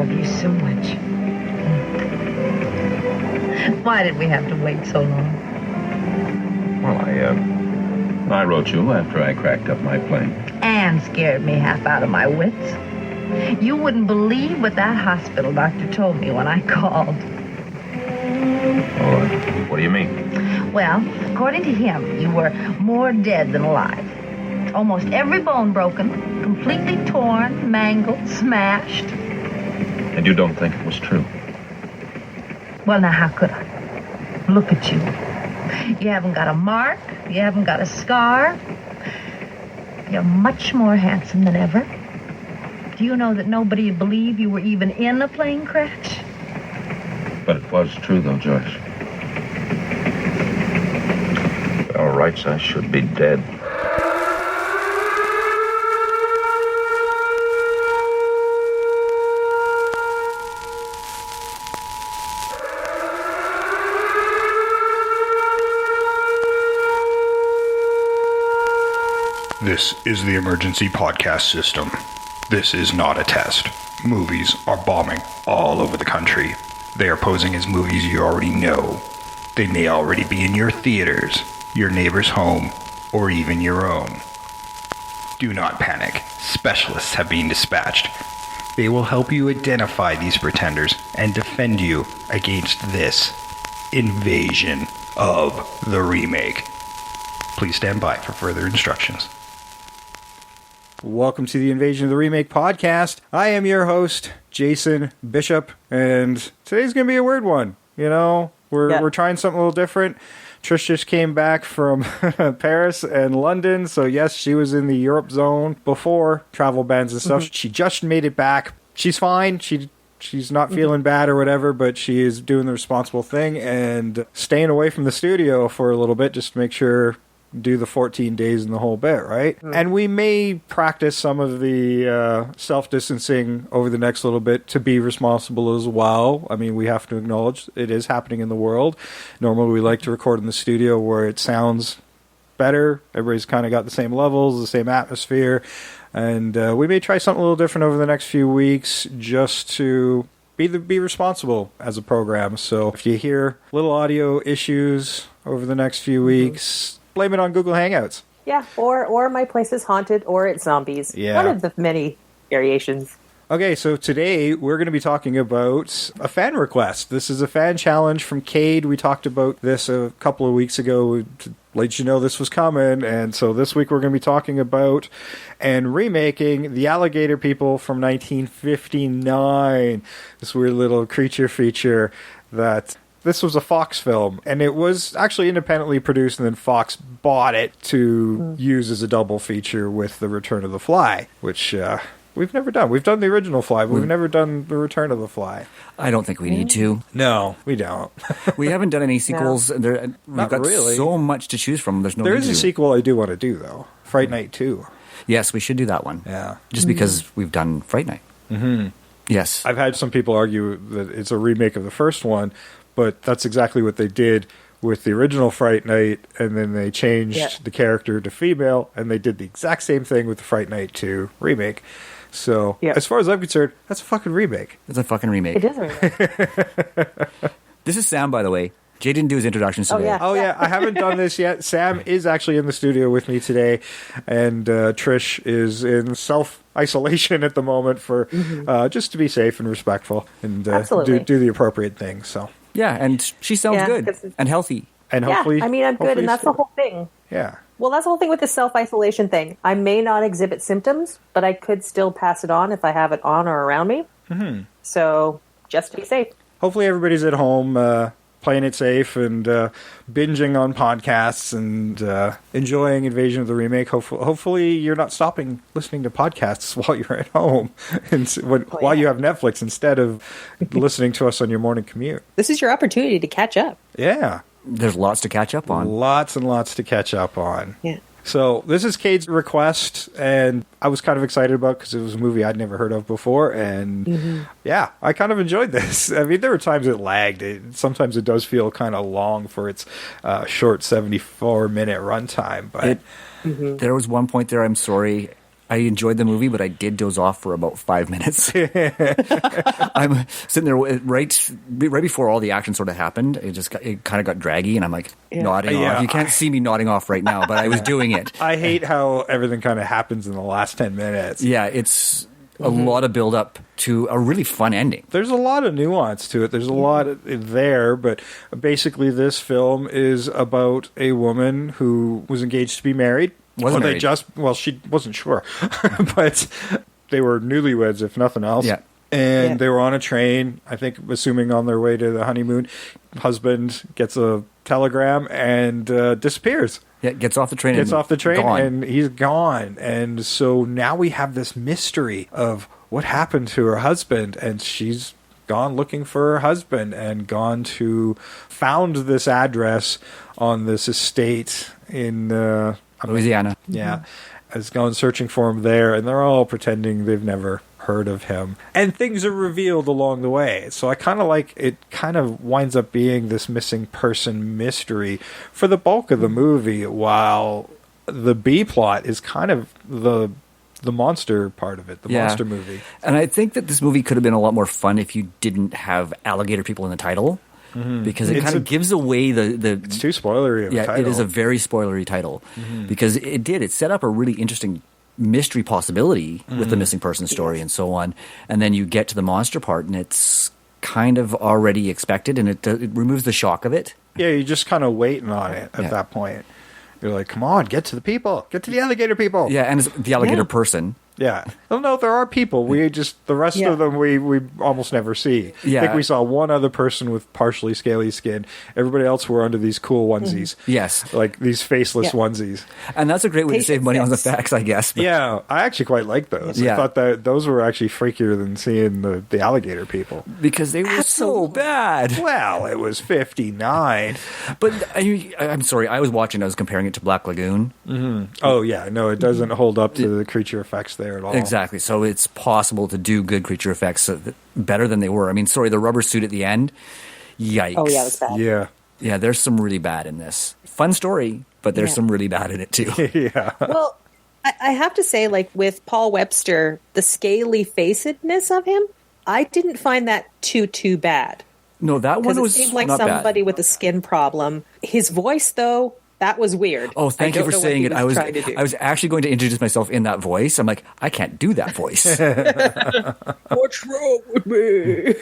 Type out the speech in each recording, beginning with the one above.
love you so much. Why did we have to wait so long? Well, I wrote you after I cracked up my plane. And scared me half out of my wits. You wouldn't believe what that hospital doctor told me when I called. Oh, what do you mean? Well, according to him, you were more dead than alive. Almost every bone broken, completely torn, mangled, smashed. And you don't think it was true? Well, now, how could I? Look at you. You haven't got a mark. You haven't got a scar. You're much more handsome than ever. Do you know that nobody would believe you were even in a plane crash? But it was true, though, Joyce. All right, I should be dead. This is the emergency podcast system. This is not a test. Movies are bombing all over the country. They are posing as movies you already know. They may already be in your theaters, your neighbor's home, or even your own. Do not panic. Specialists have been dispatched. They will help you identify these pretenders and defend you against this invasion of the remake. Please stand by for further instructions. Welcome to the Invasion of the Remake podcast. I am your host, Jason Bishop, and today's going to be a weird one. You know, we're trying something a little different. Trish just came back from Paris and London, so yes, she was in the Europe zone before travel bans and stuff. She just made it back. She's fine. She's not feeling bad or whatever, but she is doing the responsible thing and staying away from the studio for a little bit just to make sure do the 14 days and the whole bit, right? And we may practice some of the self-distancing over the next little bit to be responsible as well. I mean, we have to acknowledge it is happening in the world. Normally we like to record in the studio where it sounds better. Everybody's kind of got the same levels, the same atmosphere. And we may try something a little different over the next few weeks just to be responsible as a program. So if you hear little audio issues over the next few weeks, blame it on Google Hangouts. Yeah, or my place is haunted, or it's zombies. Yeah. One of the many variations. Okay, so today we're going to be talking about a fan request. This is a fan challenge from Cade. We talked about this a couple of weeks ago to let you know this was coming. And so this week we're going to be talking about and remaking The Alligator People from 1959. This weird little creature feature that... This was a Fox film, and it was actually independently produced, and then Fox bought it to use as a double feature with The Return of the Fly, which we've never done. We've done the original Fly, but we've never done The Return of the Fly. I don't think we need to. No, we don't. We haven't done any sequels. No. We've got so much to choose from. There's no. There is a sequel I do want to do, though. Fright Night 2. Yes, we should do that one. Yeah. Just because we've done Fright Night. Mm-hmm. Yes. I've had some people argue that it's a remake of the first one, but that's exactly what they did with the original Fright Night, and then they changed the character to female, and they did the exact same thing with the Fright Night 2 remake. So, as far as I'm concerned, that's a fucking remake. It's a fucking remake. It is a remake. This is Sam, by the way. Jay didn't do his introductions today. Oh, yeah. I haven't done this yet. Sam is actually in the studio with me today, and Trish is in self-isolation at the moment for just to be safe and respectful and do the appropriate thing. So. Yeah, and she sounds good and healthy. And hopefully, I mean, I'm good, and that's the whole thing. Yeah. Well, that's the whole thing with the self-isolation thing. I may not exhibit symptoms, but I could still pass it on if I have it on or around me. Mm-hmm. So, just to be safe. Hopefully everybody's at home playing it safe and binging on podcasts and enjoying Invasion of the Remake. Hopefully you're not stopping listening to podcasts while you're at home and while you have Netflix instead of listening to us on your morning commute. This is your opportunity to catch up. Yeah. There's lots to catch up on. Lots and lots to catch up on. Yeah. So this is Cade's request, and I was kind of excited about because it was a movie I'd never heard of before, and yeah, I kind of enjoyed this. I mean, there were times it lagged. Sometimes it does feel kind of long for its short 74-minute runtime, but... There was one point there, I'm sorry, I enjoyed the movie, but I did doze off for about 5 minutes. I'm sitting there right before all the action sort of happened. It kind of got draggy, and I'm like nodding off. You can't see me nodding off right now, but I was doing it. I hate how everything kind of happens in the last 10 minutes. Yeah, it's a lot of build up to a really fun ending. There's a lot of nuance to it. There's a lot there, but basically this film is about a woman who was engaged to be married. She wasn't sure, but they were newlyweds, if nothing else. Yeah. And they were on a train, I think, assuming on their way to the honeymoon. Husband gets a telegram and disappears. Yeah, gets off the train and he's gone. And so now we have this mystery of what happened to her husband, and she's gone looking for her husband and found this address on this estate in Louisiana. Yeah, has gone searching for him there, and they're all pretending they've never heard of him. And things are revealed along the way. So I kind of like it. Kind of winds up being this missing person mystery for the bulk of the movie, while the B plot is kind of the monster part of it, the monster movie. And I think that this movie could have been a lot more fun if you didn't have Alligator People in the title. Because it kind of gives away the... It's too spoilery of a title. It is a very spoilery title. Because it set up a really interesting mystery possibility with the missing person story and so on. And then you get to the monster part, and it's kind of already expected, and it removes the shock of it. Yeah, you're just kind of waiting on it at that point. You're like, come on, get to the people. Get to the alligator people. Yeah, and it's the alligator person. Yeah. Well, no, there are people. We just, the rest of them we almost never see. Yeah. I think we saw one other person with partially scaly skin. Everybody else were under these cool onesies. Yes. Like these faceless onesies. And that's a great way to save money on the facts, I guess. But yeah, I actually quite like those. Yeah. I thought that those were actually freakier than seeing the alligator people. Because they were so bad. Well, it was 59. But I'm sorry, I was comparing it to Black Lagoon. Oh, yeah. No, it doesn't hold up to the creature effects there at all. Exactly. So it's possible to do good creature effects better than they were. I mean, sorry, the rubber suit at the end, yikes. Oh, yeah, it was bad. Yeah. Yeah, there's some really bad in this. Fun story, but there's some really bad in it, too. Yeah. Well, I have to say, like, with Paul Webster, the scaly facedness of him, I didn't find that too bad. No, that one was it seemed like not somebody bad. with a skin problem. His voice, though, that was weird. Oh, thank you for saying it. I was actually going to introduce myself in that voice. I'm like, I can't do that voice. What's wrong with me?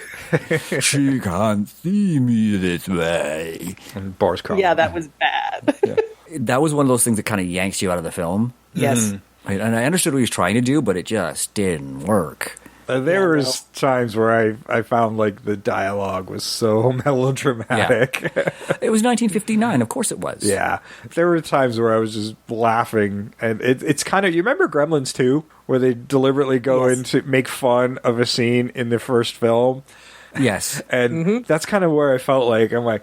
She can't see me this way. And Boris Karloff. Yeah, that was bad. Yeah. That was one of those things that kind of yanks you out of the film. Yes. Right? And I understood what he was trying to do, but it just didn't work. There was times where I found like the dialogue was so melodramatic. Yeah. It was 1959, of course it was. Yeah. There were times where I was just laughing, and it's kind of, you remember Gremlins 2, where they deliberately go in to make fun of a scene in the first film? Yes. And that's kind of where I felt like, I'm like,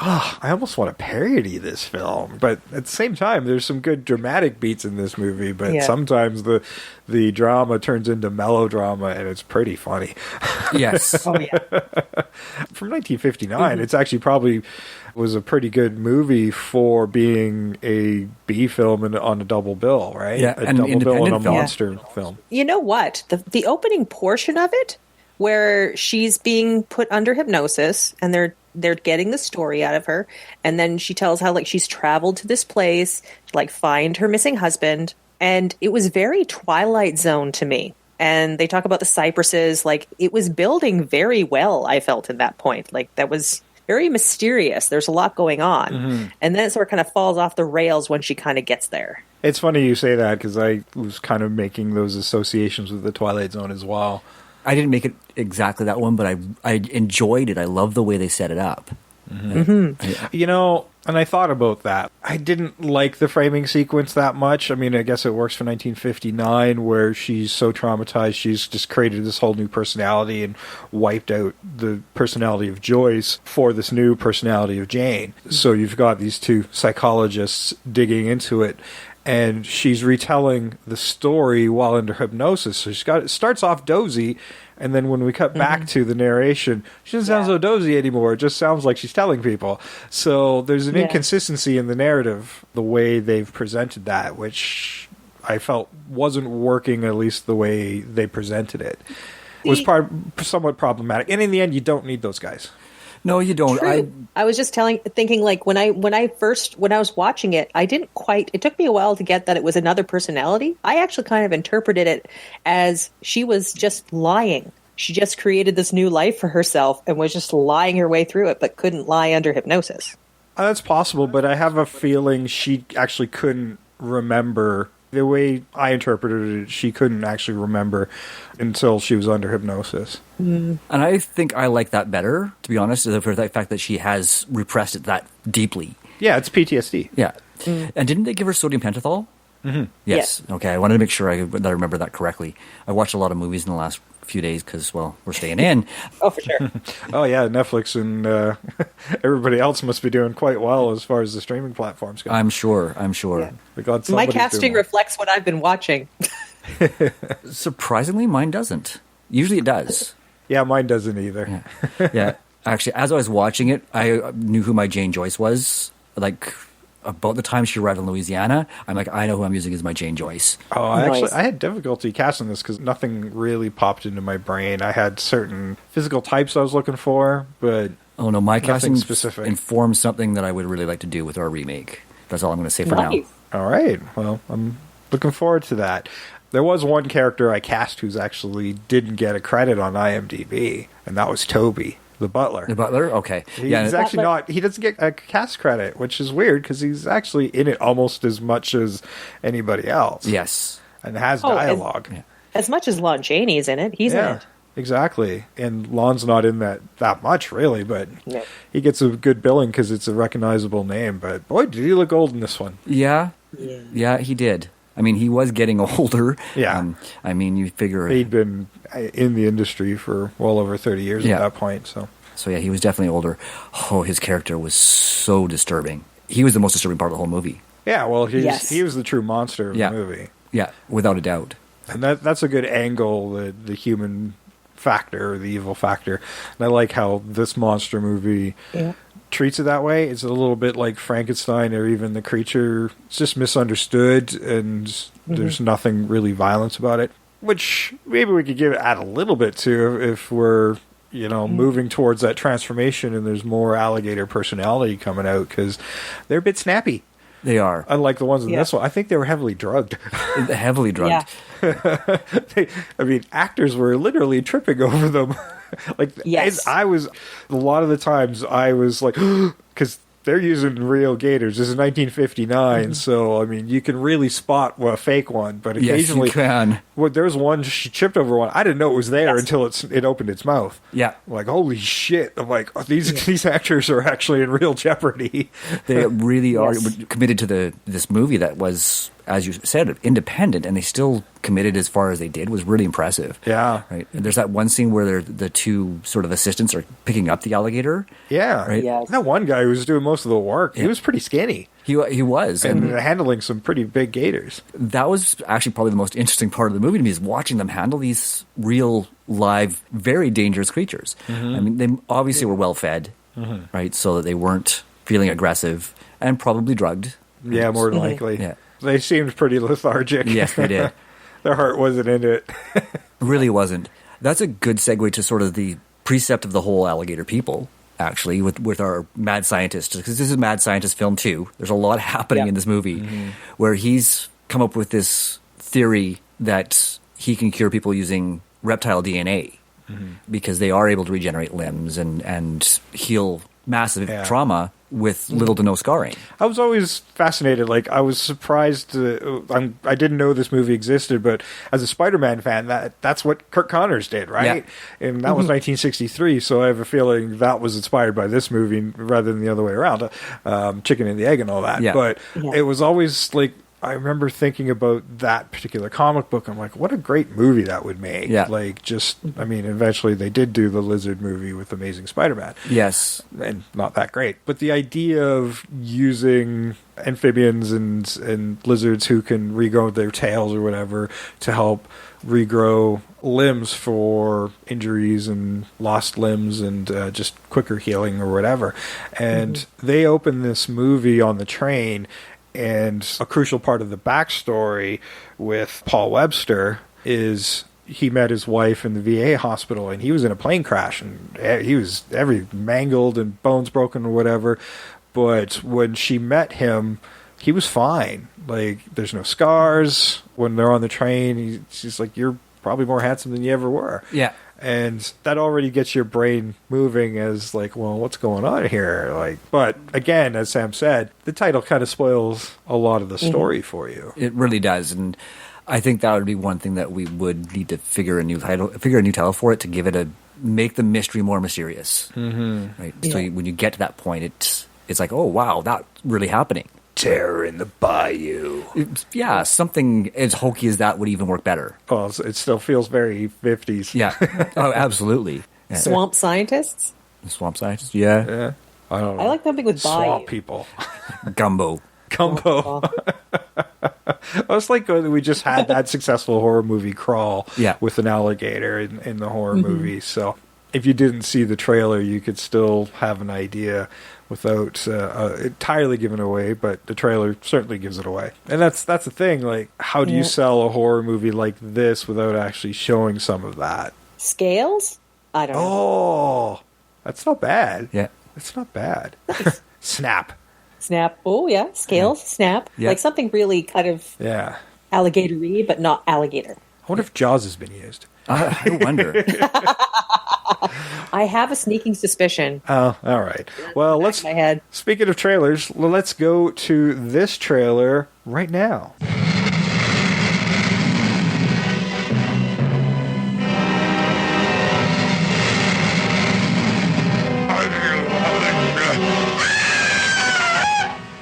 oh, I almost want to parody this film. But at the same time, there's some good dramatic beats in this movie, but sometimes the drama turns into melodrama, and it's pretty funny. Yes. Oh, yeah. From 1959, it's actually probably was a pretty good movie for being a B film on a double bill, right? Yeah, a double bill and a monster film. You know what? The opening portion of it, where she's being put under hypnosis, and they're getting the story out of her, and then she tells how like she's traveled to this place to like find her missing husband, and it was very Twilight Zone to me. And they talk about the cypresses, like it was building very well, I felt at that point. Like that was very mysterious. There's a lot going on. And then it sort of kind of falls off the rails when she kind of gets there. It's funny you say that, because I was kind of making those associations with the Twilight Zone as well. I didn't make it exactly that one, but I enjoyed it. I love the way they set it up. You know, and I thought about that. I didn't like the framing sequence that much. I mean, I guess it works for 1959, where she's so traumatized, she's just created this whole new personality and wiped out the personality of Joyce for this new personality of Jane. So you've got these two psychologists digging into it, and she's retelling the story while under hypnosis. So it starts off dozy, and then when we cut back to the narration, she doesn't sound so dozy anymore. It just sounds like she's telling people. So there's an inconsistency in the narrative, the way they've presented that, which I felt wasn't working, at least the way they presented it. It was somewhat problematic. And in the end, you don't need those guys. No, you don't. True. I was just thinking like when I was watching it, I didn't quite. It took me a while to get that it was another personality. I actually kind of interpreted it as she was just lying. She just created this new life for herself and was just lying her way through it, but couldn't lie under hypnosis. That's possible, but I have a feeling she actually couldn't remember. The way I interpreted it, she couldn't actually remember until she was under hypnosis. And I think I like that better, to be honest, for the fact that she has repressed it that deeply. Yeah, it's PTSD. Yeah. And didn't they give her sodium pentothal? Mm-hmm. Yes. Yeah. Okay, I wanted to make sure that I remember that correctly. I watched a lot of movies in the last few days because, well, we're staying in. Oh, for sure. Oh, yeah, Netflix and everybody else must be doing quite well as far as the streaming platforms go. I'm sure. Yeah. My casting reflects what I've been watching. Surprisingly, mine doesn't. Usually it does. Yeah, mine doesn't either. Yeah. Actually, as I was watching it, I knew who my Jane Joyce was. Like, about the time she arrived in Louisiana, I'm like, I know who I'm using as my Jane Joyce. Oh, I had difficulty casting this because nothing really popped into my brain. I had certain physical types I was looking for, but oh no, my casting specific informs something that I would really like to do with our remake. That's all I'm going to say for now. All right. Well, I'm looking forward to that. There was one character I cast who's actually didn't get a credit on IMDb, and that was Toby. The butler. The butler? Okay. He's actually not... He doesn't get a cast credit, which is weird, because he's actually in it almost as much as anybody else. Yes. And has dialogue. As much as Lon Chaney's in it. He's in it. Exactly. And Lon's not in that much, really, but he gets a good billing because it's a recognizable name. But, boy, did he look old in this one. Yeah, he did. I mean, he was getting older. Yeah. I mean, you figure... He'd been in the industry for well over 30 years at that point, so... So, yeah, he was definitely older. Oh, his character was so disturbing. He was the most disturbing part of the whole movie. Yeah, well, he was the true monster of the movie. Yeah, without a doubt. And that's a good angle, the human factor, or the evil factor. And I like how this monster movie treats it that way. It's a little bit like Frankenstein or even The Creature. It's just misunderstood, and there's nothing really violent about it. Which maybe we could add a little bit to if we're... moving towards that transformation and there's more alligator personality coming out because they're a bit snappy. They are. Unlike the ones in this one. I think they were heavily drugged. Heavily drugged. Yeah. Actors were literally tripping over them. A lot of the times I was like, because they're using real gators. This is 1959, so, you can really spot a fake one, but occasionally... Yes, you can. Well, there was one, she tripped over one. I didn't know it was there until it opened its mouth. Yeah. I'm like, holy shit. I'm like, these actors are actually in real jeopardy. They really are committed to this movie that was, as you said, independent, and they still committed as far as they did. Was really impressive. Yeah. Right. And there's that one scene where the two sort of assistants are picking up the alligator. Yeah. Right. Yes. That one guy who was doing most of the work, he was pretty skinny. He was. And handling some pretty big gators. That was actually probably the most interesting part of the movie to me, is watching them handle these real, live, very dangerous creatures. They obviously were well fed, right? So that they weren't feeling aggressive and probably drugged. Yeah, more than likely. Yeah. They seemed pretty lethargic. Yes, they did. Their heart wasn't in it. Really wasn't. That's a good segue to sort of the precept of the whole Alligator People, actually, with our mad scientist. Because this is a mad scientist film, too. There's a lot happening in this movie where he's come up with this theory that he can cure people using reptile DNA because they are able to regenerate limbs and heal massive trauma with little to no scarring. I was always fascinated. I was surprised. I didn't know this movie existed, but as a Spider-Man fan, that's what Kirk Connors did, right? Yeah. And that was 1963, so I have a feeling that was inspired by this movie rather than the other way around. Chicken and the egg and all that. Yeah. But it was always I remember thinking about that particular comic book. I'm like, what a great movie that would make. Yeah. Eventually they did do the Lizard movie with Amazing Spider-Man. Yes. And not that great. But the idea of using amphibians and lizards who can regrow their tails or whatever to help regrow limbs for injuries and lost limbs and just quicker healing or whatever. And they open this movie on the train, And a crucial part of the backstory with Paul Webster is he met his wife in the VA hospital, and he was in a plane crash, and he was mangled and bones broken or whatever. But when she met him, he was fine. Like, there's no scars. When they're on the train, she's like, you're probably more handsome than you ever were. Yeah. And that already gets your brain moving as like, well, what's going on here? Like, but again, as Sam said, the title kind of spoils a lot of the story for you. It really does. And I think that would be one thing that we would need to figure a new title for it, to make the mystery more mysterious. Mm-hmm. Right. Yeah. So when you get to that point, it's like, oh wow, that's really happening. Terror in the bayou. Something as hokey as that would even work better. Well, it still feels very 50s. Yeah. Oh, absolutely. Yeah. Swamp scientists? Swamp scientists, yeah. I don't know. I like something with bayou. Swamp people. Gumbo. I was like, we just had that successful horror movie Crawl with an alligator in the horror movie. So if you didn't see the trailer, you could still have an idea without entirely giving away, but the trailer certainly gives it away. And that's the thing. Like, how do you sell a horror movie like this without actually showing some of that? Scales? I don't know. Oh, that's not bad. Yeah. It's not bad. Snap. Oh, yeah. Scales, snap. Yeah. Like something really kind of alligator-y, but not alligator. I wonder if Jaws has been used. I wonder. I have a sneaking suspicion. Oh, all right. Well, speaking of trailers, let's go to this trailer right now.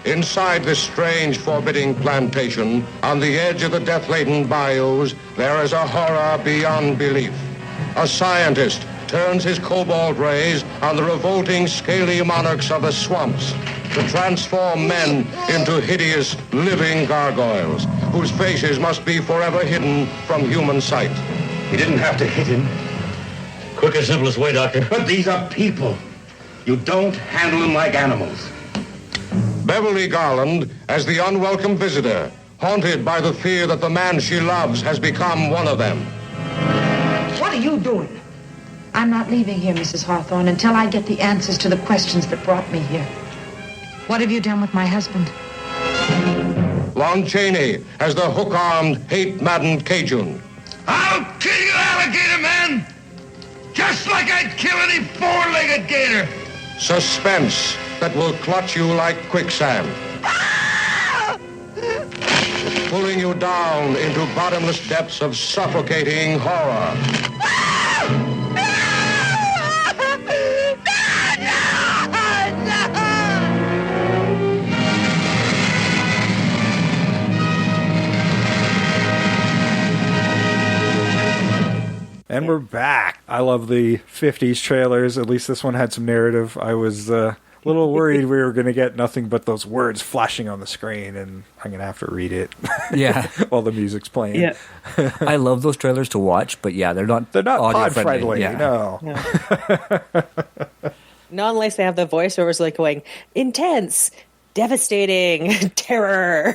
Inside this strange, forbidding plantation, on the edge of the death-laden bayous, there is a horror beyond belief. A scientist turns his cobalt rays on the revolting, scaly monarchs of the swamps to transform men into hideous, living gargoyles, whose faces must be forever hidden from human sight. He didn't have to hit him. Quick and simplest way, Doctor. But these are people. You don't handle them like animals. Beverly Garland as the unwelcome visitor, haunted by the fear that the man she loves has become one of them. What are you doing? I'm not leaving here, Mrs. Hawthorne, until I get the answers to the questions that brought me here. What have you done with my husband? Lon Chaney as the hook-armed, hate-maddened Cajun. I'll kill you, alligator man! Just like I'd kill any four-legged gator! Suspense that will clutch you like quicksand. Pulling you down into bottomless depths of suffocating horror. And we're back. I love the 50s trailers. At least this one had some narrative. I was a little worried we were going to get nothing but those words flashing on the screen, and I'm going to have to read it. Yeah. While the music's playing. Yeah. I love those trailers to watch, but they're not pod friendly. Yeah. No. Not unless they have the voiceovers like going, intense, devastating, terror.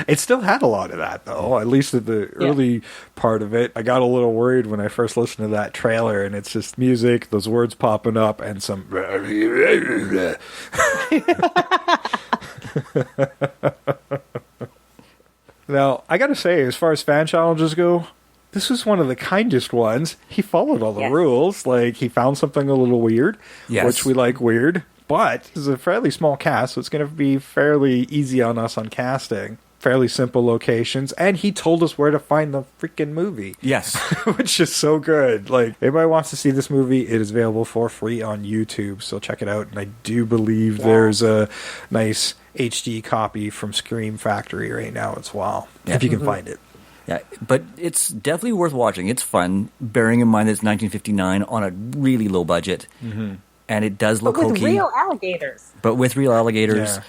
It still had a lot of that, though, at least at the early part of it. I got a little worried when I first listened to that trailer, and it's just music, those words popping up, and some... Now, I gotta say, as far as fan challenges go, this was one of the kindest ones. He followed all the rules. Like, he found something a little weird, which we like weird. But this is a fairly small cast, so it's going to be fairly easy on us on casting. Fairly simple locations, and he told us where to find the freaking movie. Yes. Which is so good. Like, if anybody wants to see this movie, it is available for free on YouTube, so check it out. And I do believe there's a nice HD copy from Scream Factory right now as well, if you can find it. Yeah, but it's definitely worth watching. It's fun, bearing in mind that it's 1959 on a really low budget. Mm-hmm. And it does look hokey. With real alligators. But with real alligators.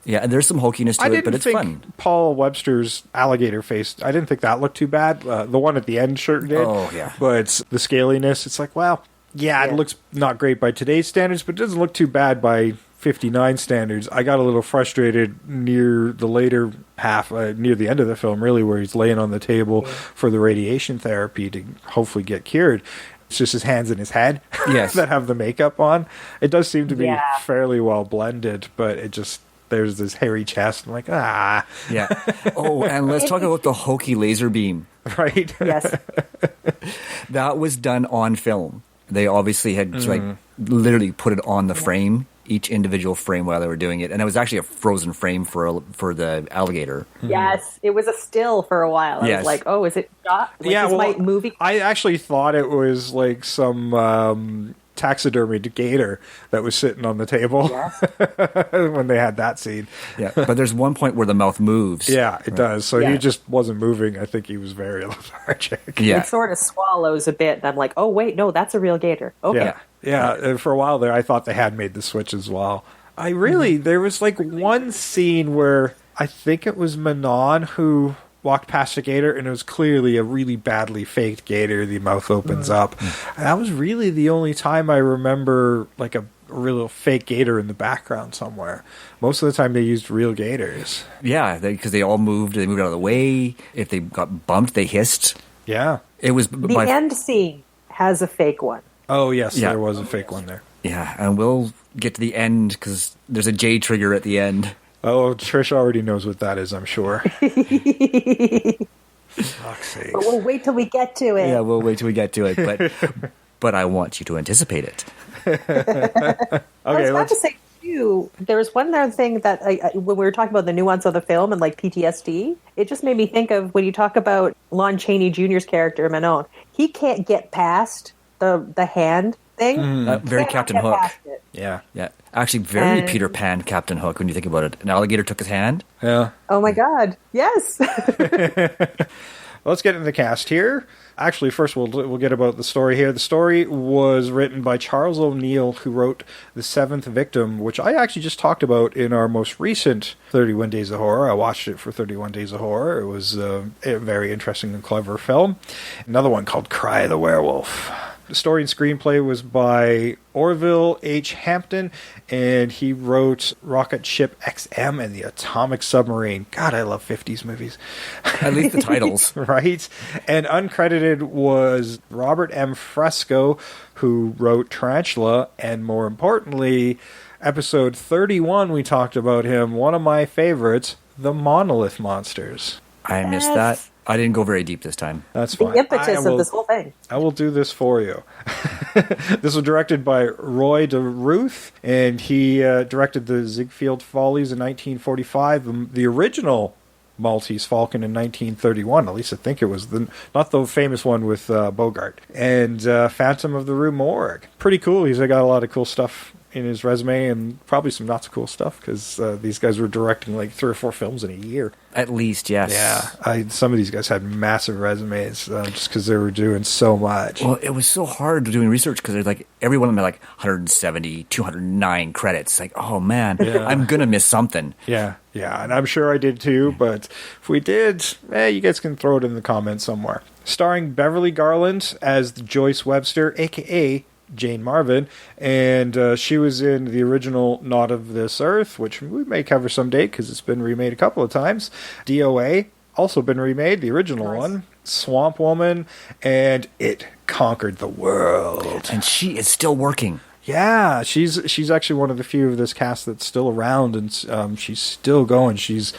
Yeah, and there's some hokiness to it, but it's fun. Paul Webster's alligator face, I didn't think that looked too bad. The one at the end sure did. Oh, yeah. But the scaliness, it's like, well, it looks not great by today's standards, but it doesn't look too bad by 59 standards. I got a little frustrated near the later half, near the end of the film, really, where he's laying on the table for the radiation therapy to hopefully get cured. It's just his hands and his head Yes. that have the makeup on. It does seem to be fairly well blended, but it just, there's this hairy chest. I'm like, ah. Yeah. Oh, and let's talk about the Hokey laser beam. Right? Yes. That was done on film. They obviously had like literally put it on the frame, each individual frame while they were doing it, and it was actually a frozen frame for the alligator. Yes, it was a still for a while. I was like, "Oh, is it shot?" Like, Yeah, is well, my movie. I actually thought it was like some taxidermied gator that was sitting on the table when they had that scene. Yeah, but there's one point where the mouth moves. Yeah, it does. So Yeah. he just wasn't moving. I think he was very lethargic. Yeah. It sort of swallows a bit, and I'm like, "Oh, wait, no, that's a real gator." Okay. Yeah. And for a while there, I thought they had made the switch as well. There was like one scene where I think it was Manon who walked past a gator, and it was clearly a really badly faked gator. The mouth opens up. And that was really the only time I remember like a real fake gator in the background somewhere. Most of the time they used real gators. Yeah, because they all moved. They moved out of the way. If they got bumped, they hissed. Yeah. It was The end scene has a fake one. Oh, yes, Yeah. there was a fake one there. Yeah, and we'll get to the end because there's a J trigger at the end. Oh, Trish already knows what that is, I'm sure. Fuck's sakes. But we'll wait till we get to it. Yeah, we'll wait till we get to it, but I want you to anticipate it. I was about to say too. There was one other thing that when we were talking about the nuance of the film and like PTSD, it just made me think of when you talk about Lon Chaney Jr.'s character Manon. He can't get past the hand thing. Very Captain Hook. Yeah. Yeah, actually, very And- Peter Pan Captain Hook when you think about it. An alligator took his hand. Yeah. Oh my God! Yes. Let's get into the cast here. Actually, first we'll get about the story here. The story was written by Charles O'Neill, who wrote The Seventh Victim, which I actually just talked about in our most recent 31 Days of Horror. I watched it for 31 Days of Horror. It was a very interesting and clever film. Another one called Cry the Werewolf. The story and screenplay was by Orville H. Hampton, and he wrote Rocket Ship XM and The Atomic Submarine. God, I love 50s movies. At least the titles. Right? And uncredited was Robert M. Fresco, who wrote Tarantula, and more importantly, episode 31, we talked about him, one of my favorites, The Monolith Monsters. I missed that. I didn't go very deep this time. That's The fine. impetus of this whole thing. I will do this for you. This was directed by Roy DeRuth, and he directed the Ziegfeld Follies in 1945, the original Maltese Falcon in 1931. At least I think it was not the famous one with Bogart, and Phantom of the Rue Morgue. Pretty cool. He's got a lot of cool stuff in his resume, and probably some not so cool stuff because these guys were directing like 3 or 4 films in a year. At least, yes. Yeah, some of these guys had massive resumes just because they were doing so much. Well, it was so hard doing research because there's like every one of them had like 170, 209 credits. Like, oh man, I'm gonna miss something. Yeah, and I'm sure I did too, but if we did, you guys can throw it in the comments somewhere. Starring Beverly Garland as Joyce Webster, a.k.a. Jane Marvin, and she was in the original Not of This Earth, which we may cover someday because it's been remade a couple of times. DOA, also been remade, the original one. Swamp Woman, and It Conquered the World. And she is still working. Yeah, she's actually one of the few of this cast that's still around, and she's still going. She's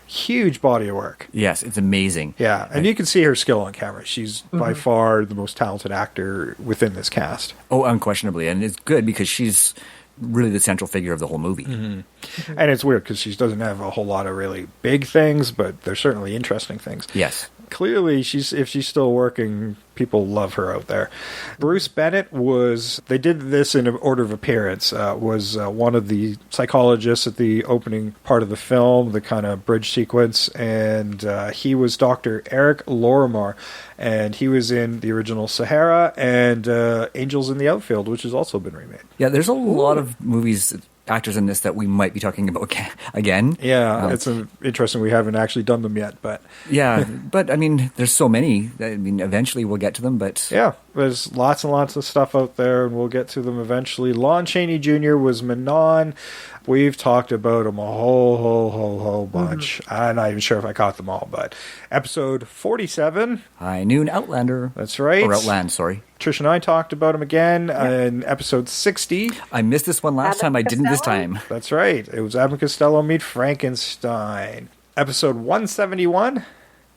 huge body of work. Yes, it's amazing. Yeah, and you can see her skill on camera. She's by far the most talented actor within this cast. Oh, unquestionably. And it's good because she's really the central figure of the whole movie. And it's weird because she doesn't have a whole lot of really big things, but they're certainly interesting things. Yes. Clearly, if she's still working, people love her out there. Bruce Bennett they did this in order of appearance, was one of the psychologists at the opening part of the film, the kind of bridge sequence, and he was Dr. Eric Lorimer, and he was in the original Sahara and Angels in the Outfield, which has also been remade. Yeah, there's a lot of movies actors in this that we might be talking about again. Yeah, it's interesting we haven't actually done them yet, but... Yeah, but, I mean, there's so many. I mean, eventually we'll get to them, but... Yeah, there's lots and lots of stuff out there, and we'll get to them eventually. Lon Chaney Jr. was Manon. We've talked about him a whole bunch. I'm not even sure if I caught them all, but episode 47. High Noon Outlander. That's right. Or Outland, sorry. Trish and I talked about him again in episode 60. I missed this one last time. I didn't this time. That's right. It was Abbott and Costello meet Frankenstein. Episode 171.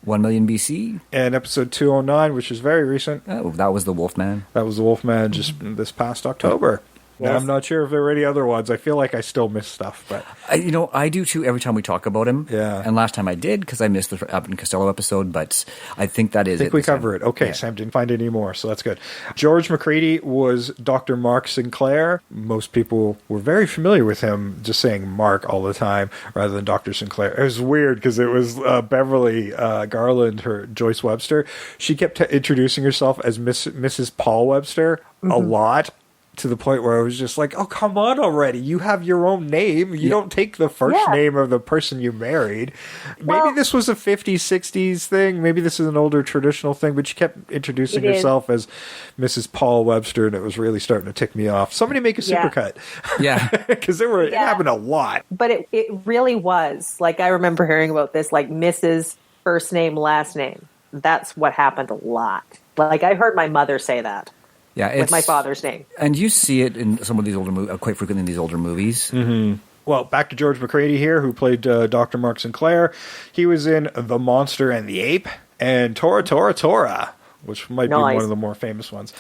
1 million BC. And episode 209, which is very recent. Oh, that was the Wolfman. That was the Wolfman just this past October. Yes. I'm not sure if there were any other ones. I feel like I still miss stuff, but I do too every time we talk about him. Yeah. And last time I did because I missed the Abbott and Costello episode, but I think that is it. I think we cover it. Okay, yeah. Sam didn't find any more, so that's good. George McCready was Dr. Mark Sinclair. Most people were very familiar with him just saying Mark all the time rather than Dr. Sinclair. It was weird because it was Beverly Garland, her Joyce Webster. She kept introducing herself as Mrs. Paul Webster a lot. To the point where I was just like, oh, come on already. You have your own name. You don't take the first name of the person you married. Maybe this was a 50s, 60s thing. Maybe this is an older traditional thing, but you kept introducing yourself as Mrs. Paul Webster, and it was really starting to tick me off. Somebody make a supercut. Yeah. Because it happened a lot. But it really was. Like, I remember hearing about this, like Mrs. first name, last name. That's what happened a lot. Like, I heard my mother say that. Yeah, with my father's name. And you see it in some of these older movies, quite frequently in these older movies. Mm-hmm. Well, back to George McCready here, who played Dr. Mark Sinclair. He was in The Monster and the Ape and Tora Tora Tora, which might be one of the more famous ones.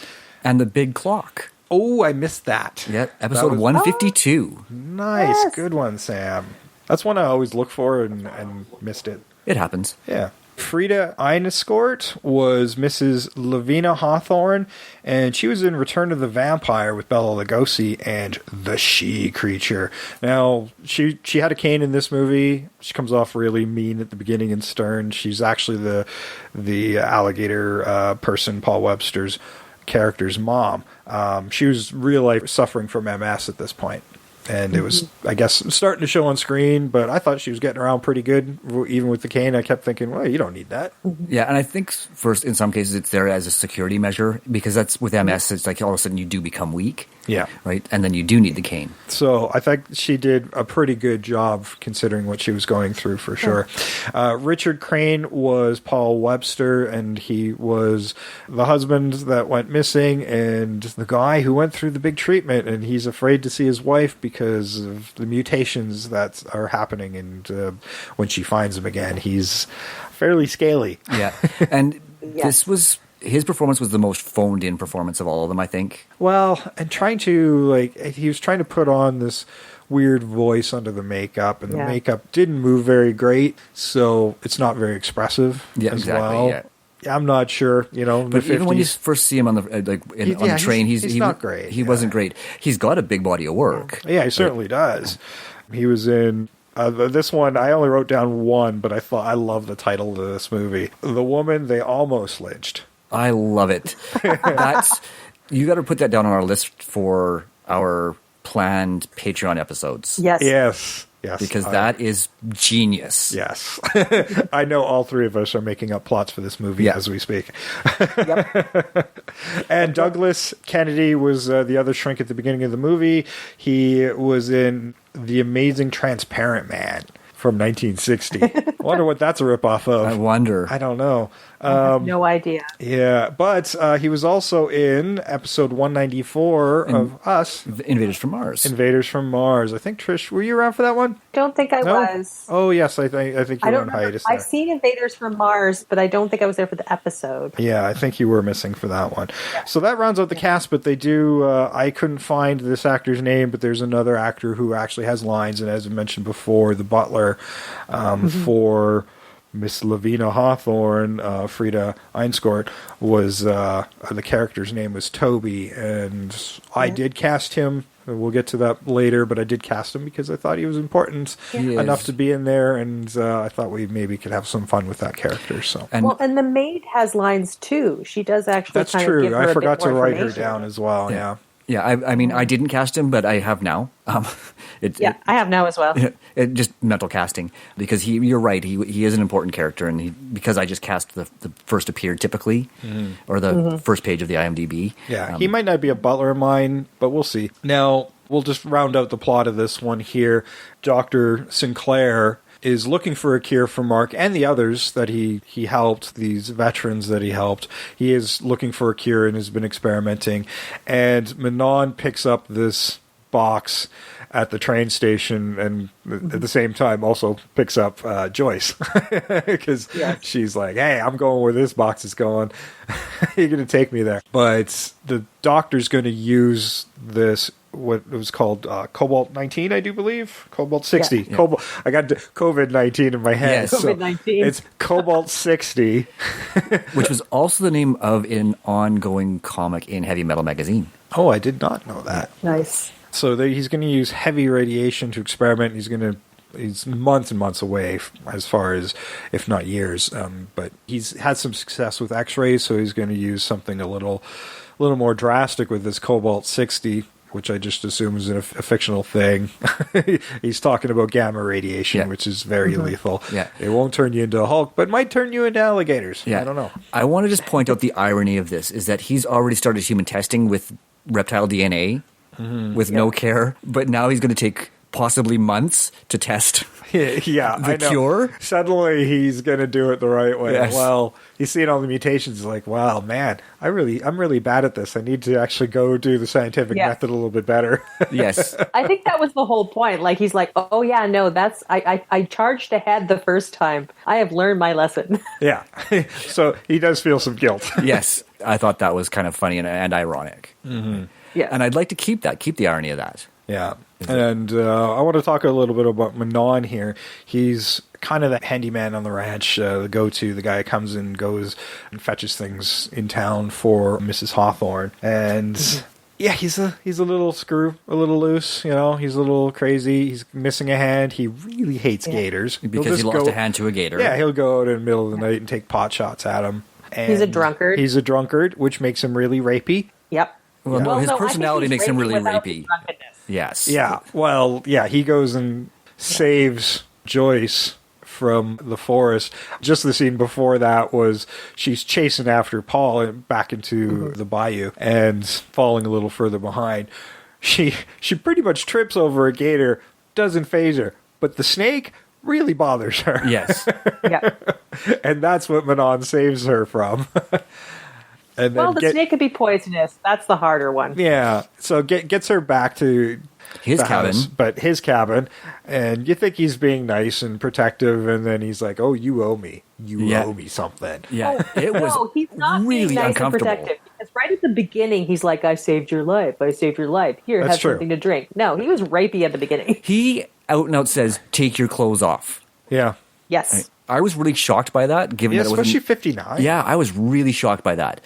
And The Big Clock. Oh, I missed that. Yep, episode 152. Nice, good one, Sam. That's one I always look for and missed it. It happens. Yeah. Frida Einescourt was Mrs. Lavina Hawthorne, and she was in Return of the Vampire with Bela Lugosi and the She-Creature. Now, she had a cane in this movie. She comes off really mean at the beginning and stern. She's actually the alligator person, Paul Webster's character's mom. She was real life suffering from MS at this point. And it was, I guess, starting to show on screen, but I thought she was getting around pretty good, even with the cane. I kept thinking, well, you don't need that. Yeah, and I think first, in some cases, it's there as a security measure, because that's with MS, it's like all of a sudden you do become weak. Yeah. Right? And then you do need the cane. So I think she did a pretty good job considering what she was going through, for sure. Richard Krane was Paul Webster, and he was the husband that went missing and the guy who went through the big treatment, and he's afraid to see his wife because of the mutations that are happening. And when she finds him again, he's fairly scaly. Yeah. And his performance was the most phoned-in performance of all of them, I think. Well, and he was trying to put on this weird voice under the makeup, and the makeup didn't move very great, so it's not very expressive as well. Yeah. I'm not sure, but even when you first see him on the train, he's not great. He wasn't great. He's got a big body of work. Yeah, he certainly does. He was in this one. I only wrote down one, but I love the title of this movie: "The Woman They Almost Lynched." I love it. You got to put that down on our list for our planned Patreon episodes. Yes. Because that is genius. Yes. I know all three of us are making up plots for this movie as we speak. And Douglas Kennedy was the other shrink at the beginning of the movie. He was in The Amazing Transparent Man from 1960. I wonder what that's a ripoff of. I wonder. I don't know. I have no idea. Yeah, but he was also in episode 194 of Us. Invaders from Mars. Invaders from Mars. I think, Trish, were you around for that one? Don't think I was. Oh, yes, I think you were on hiatus there. I've seen Invaders from Mars, but I don't think I was there for the episode. Yeah, I think you were missing for that one. So that rounds out the cast, but they do... I couldn't find this actor's name, but there's another actor who actually has lines, and as I mentioned before, the butler for... Miss Lavina Hawthorne, Frida Einescourt, was the character's name was Toby, and I did cast him. We'll get to that later, but I did cast him because I thought he was important enough to be in there, and I thought we maybe could have some fun with that character. So, and the maid has lines too. She does actually. That's true. I forgot to write her down as well. Yeah. Yeah, I mean, I didn't cast him, but I have now. I have now as well. It just mental casting, because you're right. He is an important character, and because I just cast the first appeared typically, or the first page of the IMDb. Yeah, he might not be a butler of mine, but we'll see. Now we'll just round out the plot of this one here. Dr. Sinclair is looking for a cure for Mark and the others that he helped, these veterans that he helped. He is looking for a cure and has been experimenting. And Manon picks up this box at the train station and at the same time also picks up Joyce. Because she's like, hey, I'm going where this box is going. You're going to take me there. But the doctor's going to use this, what it was called, Cobalt 19, I do believe. Cobalt 60. Yeah. I got COVID-19 in my head. Yes. COVID-19. So it's Cobalt 60. Which was also the name of an ongoing comic in Heavy Metal Magazine. Oh, I did not know that. Nice. So he's going to use heavy radiation to experiment. He's months and months away as far as, if not years. But he's had some success with X-rays, so he's going to use something a little more drastic with this Cobalt 60, which I just assume is a fictional thing. He's talking about gamma radiation, which is very lethal. Yeah. It won't turn you into a Hulk, but might turn you into alligators. Yeah. I don't know. I want to just point out the irony of this is that he's already started human testing with reptile DNA with no care, but now he's going to take possibly months to test the cure. Suddenly he's going to do it the right way. Yes. Well, he's seeing all the mutations. He's like, wow, man, I'm really bad at this. I need to actually go do the scientific method a little bit better. Yes. I think that was the whole point. Like, he's like, oh yeah, no, I charged ahead the first time. I have learned my lesson. Yeah. So he does feel some guilt. Yes. I thought that was kind of funny and ironic. Mm-hmm. Yeah. And I'd like to keep the irony of that. Yeah. And I want to talk a little bit about Manon here. He's kind of that handyman on the ranch, the go-to, the guy who comes and goes and fetches things in town for Mrs. Hawthorne. And yeah, he's a little screw, a little loose, he's a little crazy. He's missing a hand. He really hates gators. Because he lost a hand to a gator. Yeah, he'll go out in the middle of the night and take pot shots at him. And he's a drunkard. He's a drunkard, which makes him really rapey. Yep. Well, his personality makes him really rapey. Yes. Yeah. Well, yeah, he goes and saves Joyce from the forest. Just the scene before that was she's chasing after Paul back into the bayou and falling a little further behind. She pretty much trips over a gator, doesn't faze her, but the snake really bothers her. Yes. Yeah. And that's what Manon saves her from. And well, the snake could be poisonous. That's the harder one. Yeah. So gets her back to his cabin. House, but his cabin. And you think he's being nice and protective, and then he's like, oh, you owe me. You owe me something. Yeah. It was he's not really being nice uncomfortable. And protective. Because right at the beginning, he's like, I saved your life. I saved your life. Here, have something to drink. No, he was rapey at the beginning. He out and out says, take your clothes off. Yeah. Yes. I was really shocked by that, given that it was especially 59. Yeah, I was really shocked by that.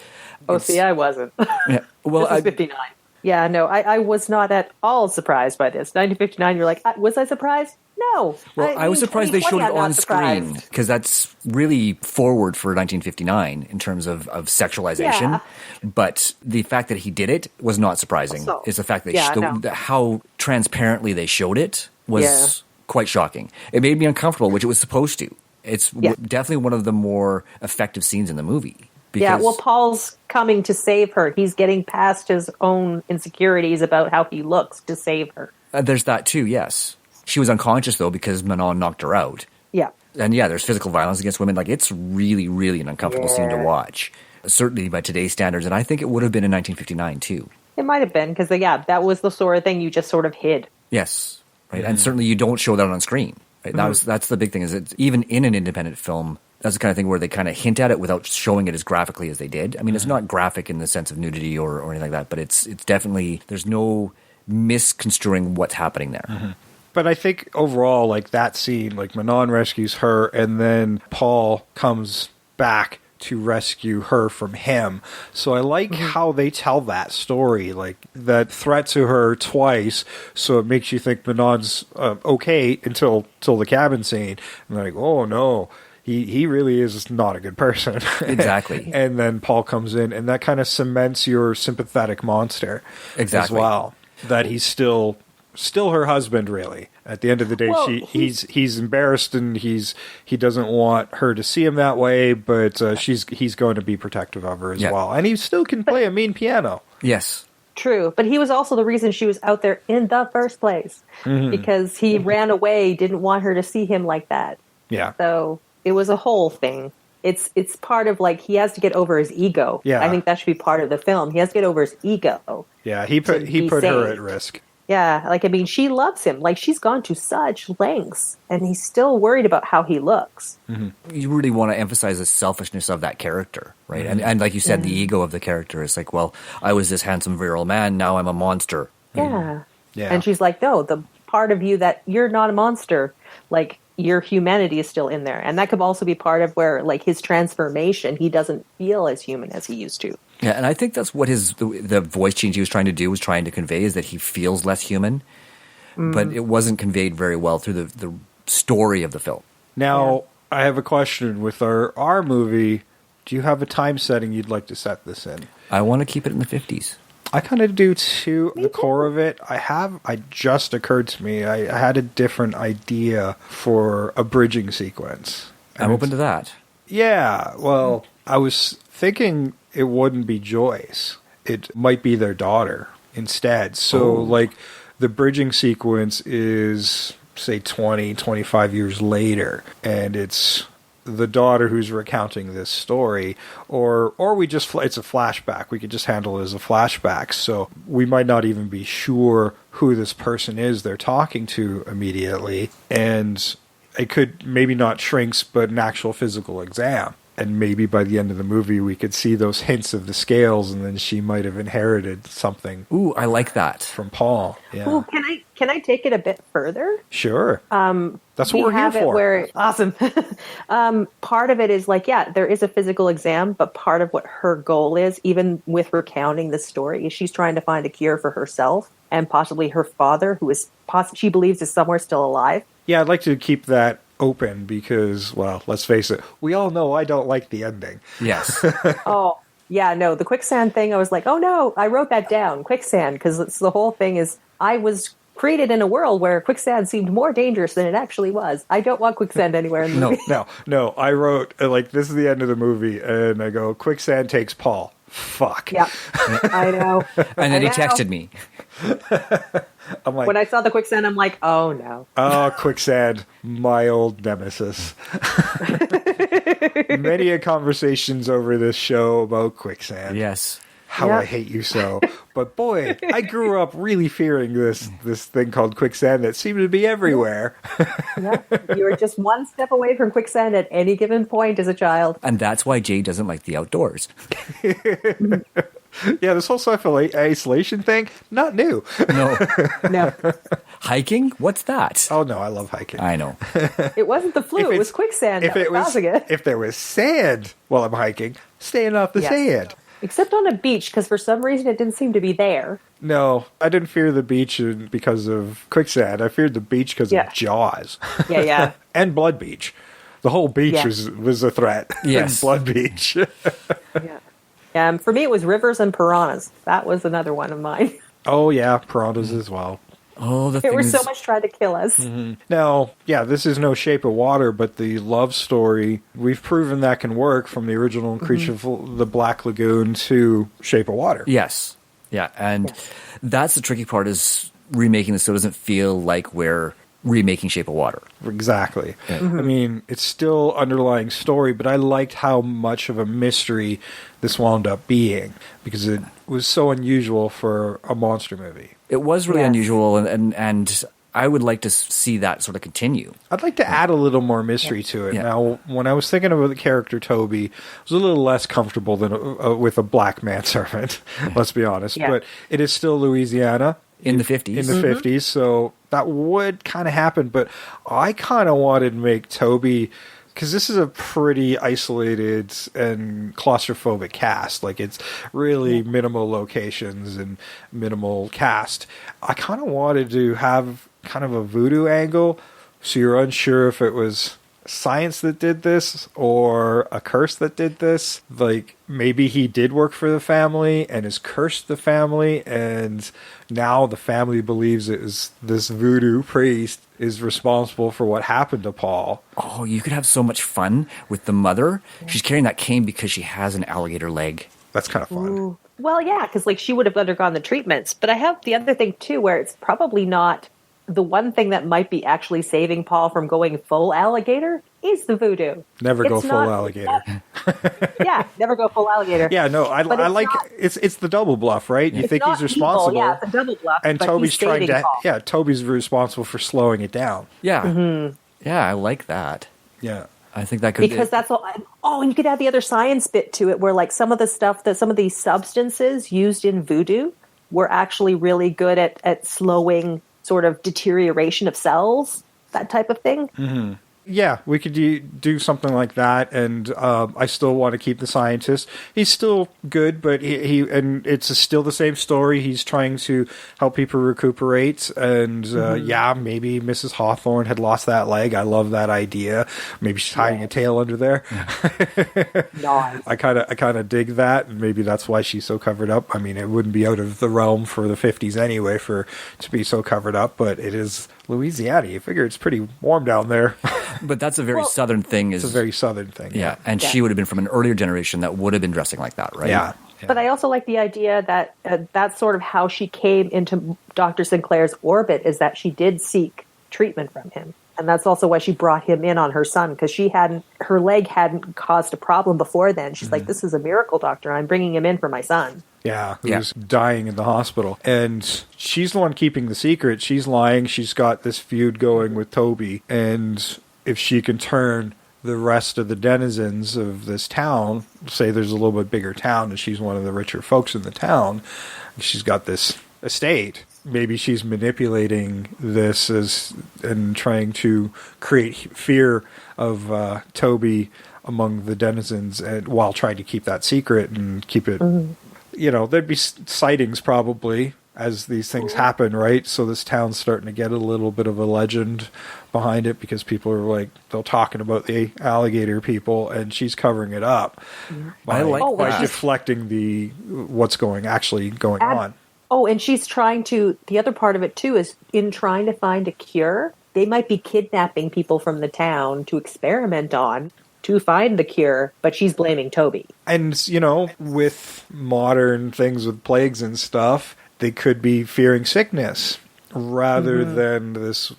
See, I wasn't. Yeah, well, this was 59. Yeah, no, I was not at all surprised by this. 1959, you're like, was I surprised? No. Well, I was surprised they showed it on screen, because that's really forward for 1959 in terms of sexualization. Yeah. But the fact that he did it was not surprising. It's the fact that how transparently they showed it was quite shocking. It made me uncomfortable, which it was supposed to. It's definitely one of the more effective scenes in the movie. Well, Paul's coming to save her. He's getting past his own insecurities about how he looks to save her. There's that too, yes. She was unconscious, though, because Manon knocked her out. Yeah. And there's physical violence against women. Like, it's really, really an uncomfortable scene to watch. Certainly by today's standards, and I think it would have been in 1959, too. It might have been, because, that was the sort of thing you just sort of hid. Yes. Right? And certainly you don't show that on screen. Right? That's the big thing, is that even in an independent film, that's the kind of thing where they kind of hint at it without showing it as graphically as they did. I mean, it's not graphic in the sense of nudity or anything like that, but it's definitely, there's no misconstruing what's happening there. Mm-hmm. But I think overall, like that scene, like Manon rescues her and then Paul comes back to rescue her from him. So I like how they tell that story, like that threat to her twice, so it makes you think Manon's okay until the cabin scene. And they're like, oh no, he really is not a good person. Exactly. And then Paul comes in, and that kind of cements your sympathetic monster as well. That he's still her husband, really. At the end of the day, he's embarrassed, and he doesn't want her to see him that way, but he's going to be protective of her as well. And he still can play a mean piano. Yes. True, but he was also the reason she was out there in the first place, because he ran away, didn't want her to see him like that. Yeah. So it was a whole thing. It's part of, like, he has to get over his ego. Yeah. I think that should be part of the film. He has to get over his ego. Yeah, he put her at risk. Yeah, like, I mean, she loves him. Like, she's gone to such lengths, and he's still worried about how he looks. You really want to emphasize the selfishness of that character, right? And like you said, the ego of the character is like, well, I was this handsome, virile man, now I'm a monster. Yeah. And she's like, no, the part of you that you're not a monster, like, your humanity is still in there. And that could also be part of where, like, his transformation, he doesn't feel as human as he used to. Yeah, and I think that's what the voice change he was trying to do was trying to convey, is that he feels less human, but it wasn't conveyed very well through the story of the film. Now, I have a question. With our movie, do you have a time setting you'd like to set this in? I want to keep it in the 50s. I kind of do too. The core of it, I just occurred to me, I had a different idea for a bridging sequence. I'm open to that. Yeah, well, I was thinking it wouldn't be Joyce. It might be their daughter instead. So, like, the bridging sequence is, say, 20, 25 years later, and it's the daughter who's recounting this story, or it's a flashback. We could just handle it as a flashback. So we might not even be sure who this person is they're talking to immediately, and it could maybe not shrinks, but an actual physical exam. And maybe by the end of the movie, we could see those hints of the scales, and then she might have inherited something. Ooh, I like that. From Paul. Yeah. Ooh, can I take it a bit further? Sure. That's what we're here for. Awesome. Part of it is like, there is a physical exam, but part of what her goal is, even with recounting the story, is she's trying to find a cure for herself and possibly her father, who is she believes is somewhere still alive. Yeah, I'd like to keep that open because, well, let's face it, we all know I don't like the ending. Yes. The quicksand thing, I was like, oh no, I wrote that down, quicksand, because it's the whole thing is, I was created in a world where quicksand seemed more dangerous than it actually was. I don't want quicksand anywhere in the movie. No, I wrote, like, this is the end of the movie, and I go, quicksand takes Paul. Fuck. Yeah, I know. And then he texted me. I'm like, when I saw the quicksand, I'm like, oh no. Oh, quicksand, my old nemesis. Many conversations over this show about quicksand. Yes. How I hate you so. But boy, I grew up really fearing this thing called quicksand that seemed to be everywhere. You were just one step away from quicksand at any given point as a child. And that's why Jay doesn't like the outdoors. Yeah, this whole self-isolation thing, not new. No. Hiking? What's that? Oh, no, I love hiking. I know. It wasn't the flu, it was quicksand. If there was sand while I'm hiking, staying off the sand. Except on a beach, because for some reason it didn't seem to be there. No, I didn't fear the beach because of quicksand. I feared the beach because of Jaws. Yeah. And Blood Beach. The whole beach was a threat. Yes. Blood Beach. For me, it was rivers and piranhas. That was another one of mine. Oh, yeah, piranhas as well. Oh, there was so much trying to kill us. Mm-hmm. Now, this is no Shape of Water, but the love story, we've proven that can work from the original Creature of the Black Lagoon to Shape of Water. Yes. Yeah, and that's the tricky part, is remaking this so it doesn't feel like we're remaking Shape of Water. Exactly. Yeah. I mean, it's still underlying story, but I liked how much of a mystery this wound up being, because it was so unusual for a monster movie. It was really unusual, and I would like to see that sort of continue. I'd like to add a little more mystery to it. Yeah. Now, when I was thinking about the character Toby, I was a little less comfortable than with a black manservant, let's be honest. Yeah. But it is still Louisiana. In the 50s. In the 50s, so that would kind of happen. But I kind of wanted to make Toby, because this is a pretty isolated and claustrophobic cast. Like, it's really minimal locations and minimal cast. I kind of wanted to have kind of a voodoo angle, so you're unsure if it was science that did this or a curse that did this. Like, maybe he did work for the family and has cursed the family, and now the family believes it was this voodoo priest is responsible for what happened to Paul. Oh, you could have so much fun with the mother. She's carrying that cane because she has an alligator leg. That's kind of fun. Ooh. Well, yeah, because like she would have undergone the treatments. But I have the other thing too, where it's probably not the one thing that might be actually saving Paul from going full alligator is the voodoo. Never go full alligator. Yeah, never go full alligator. Yeah, no, I like it's the double bluff, right? You think he's responsible? Yeah, it's a double bluff. And but Toby's he's trying to. Paul. Yeah, Toby's responsible for slowing it down. Yeah, yeah, I like that. Yeah. I think that could because that's all. Oh, and you could add the other science bit to it, where like some of the stuff that some of these substances used in voodoo were actually really good at slowing sort of deterioration of cells, that type of thing. Mm-hmm. Yeah, we could do something like that, and I still want to keep the scientist. He's still good, but he and it's still the same story. He's trying to help people recuperate, and yeah, maybe Mrs. Hawthorne had lost that leg. I love that idea. Maybe she's hiding a tail under there. Nice. I kind of dig that, and maybe that's why she's so covered up. I mean, it wouldn't be out of the realm for the 50s anyway to be so covered up, but it is Louisiana. You figure it's pretty warm down there. But that's a very southern thing. It's a very southern thing. Yeah, and she would have been from an earlier generation that would have been dressing like that, right? Yeah. But I also like the idea that that's sort of how she came into Dr. Sinclair's orbit, is that she did seek treatment from him. And that's also why she brought him in on her son, because her leg hadn't caused a problem before then. She's like, this is a miracle, doctor. I'm bringing him in for my son. Yeah, who's dying in the hospital. And she's the one keeping the secret. She's lying. She's got this feud going with Toby. And if she can turn the rest of the denizens of this town, say there's a little bit bigger town and she's one of the richer folks in the town, she's got this estate. Maybe she's manipulating this and trying to create fear of Toby among the denizens, and while trying to keep that secret and keep it, there'd be sightings probably as these things happen, right? So this town's starting to get a little bit of a legend behind it because people are they're talking about the alligator people, and she's covering it up by deflecting what's going on. Oh, and she's trying to, the other part of it too is in trying to find a cure, they might be kidnapping people from the town to experiment on to find the cure, but she's blaming Toby. And, with modern things with plagues and stuff, they could be fearing sickness rather than this.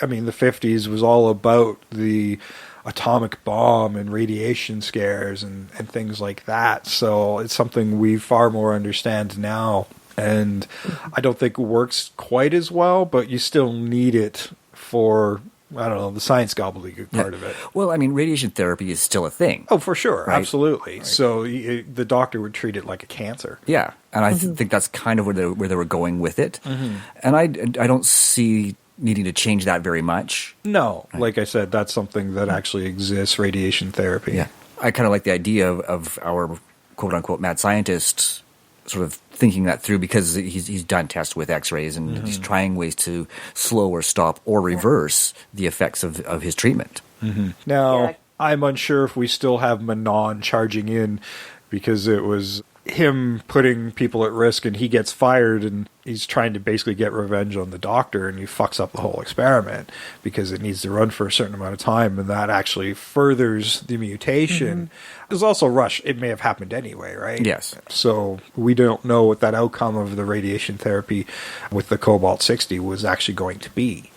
I mean, the 50s was all about the atomic bomb and radiation scares and things like that. So it's something we far more understand now. And I don't think it works quite as well, but you still need it for, I don't know, the science gobbledygook part of it. Well, I mean, radiation therapy is still a thing. Oh, for sure. Right? Absolutely. Right. So the doctor would treat it like a cancer. Yeah. And I think that's kind of where they were going with it. And I don't see needing to change that very much. No. Right. Like I said, that's something that actually exists, radiation therapy. Yeah. I kind of like the idea of our quote-unquote mad scientist sort of thinking that through, because he's done tests with x-rays and he's trying ways to slow or stop or reverse the effects of his treatment. Now, I'm unsure if we still have Manon charging in, because it was him putting people at risk and he gets fired and he's trying to basically get revenge on the doctor, and he fucks up the whole experiment because it needs to run for a certain amount of time, and that actually furthers the mutation. There's also rush. It may have happened anyway, right? Yes. So we don't know what that outcome of the radiation therapy with the Cobalt-60 was actually going to be.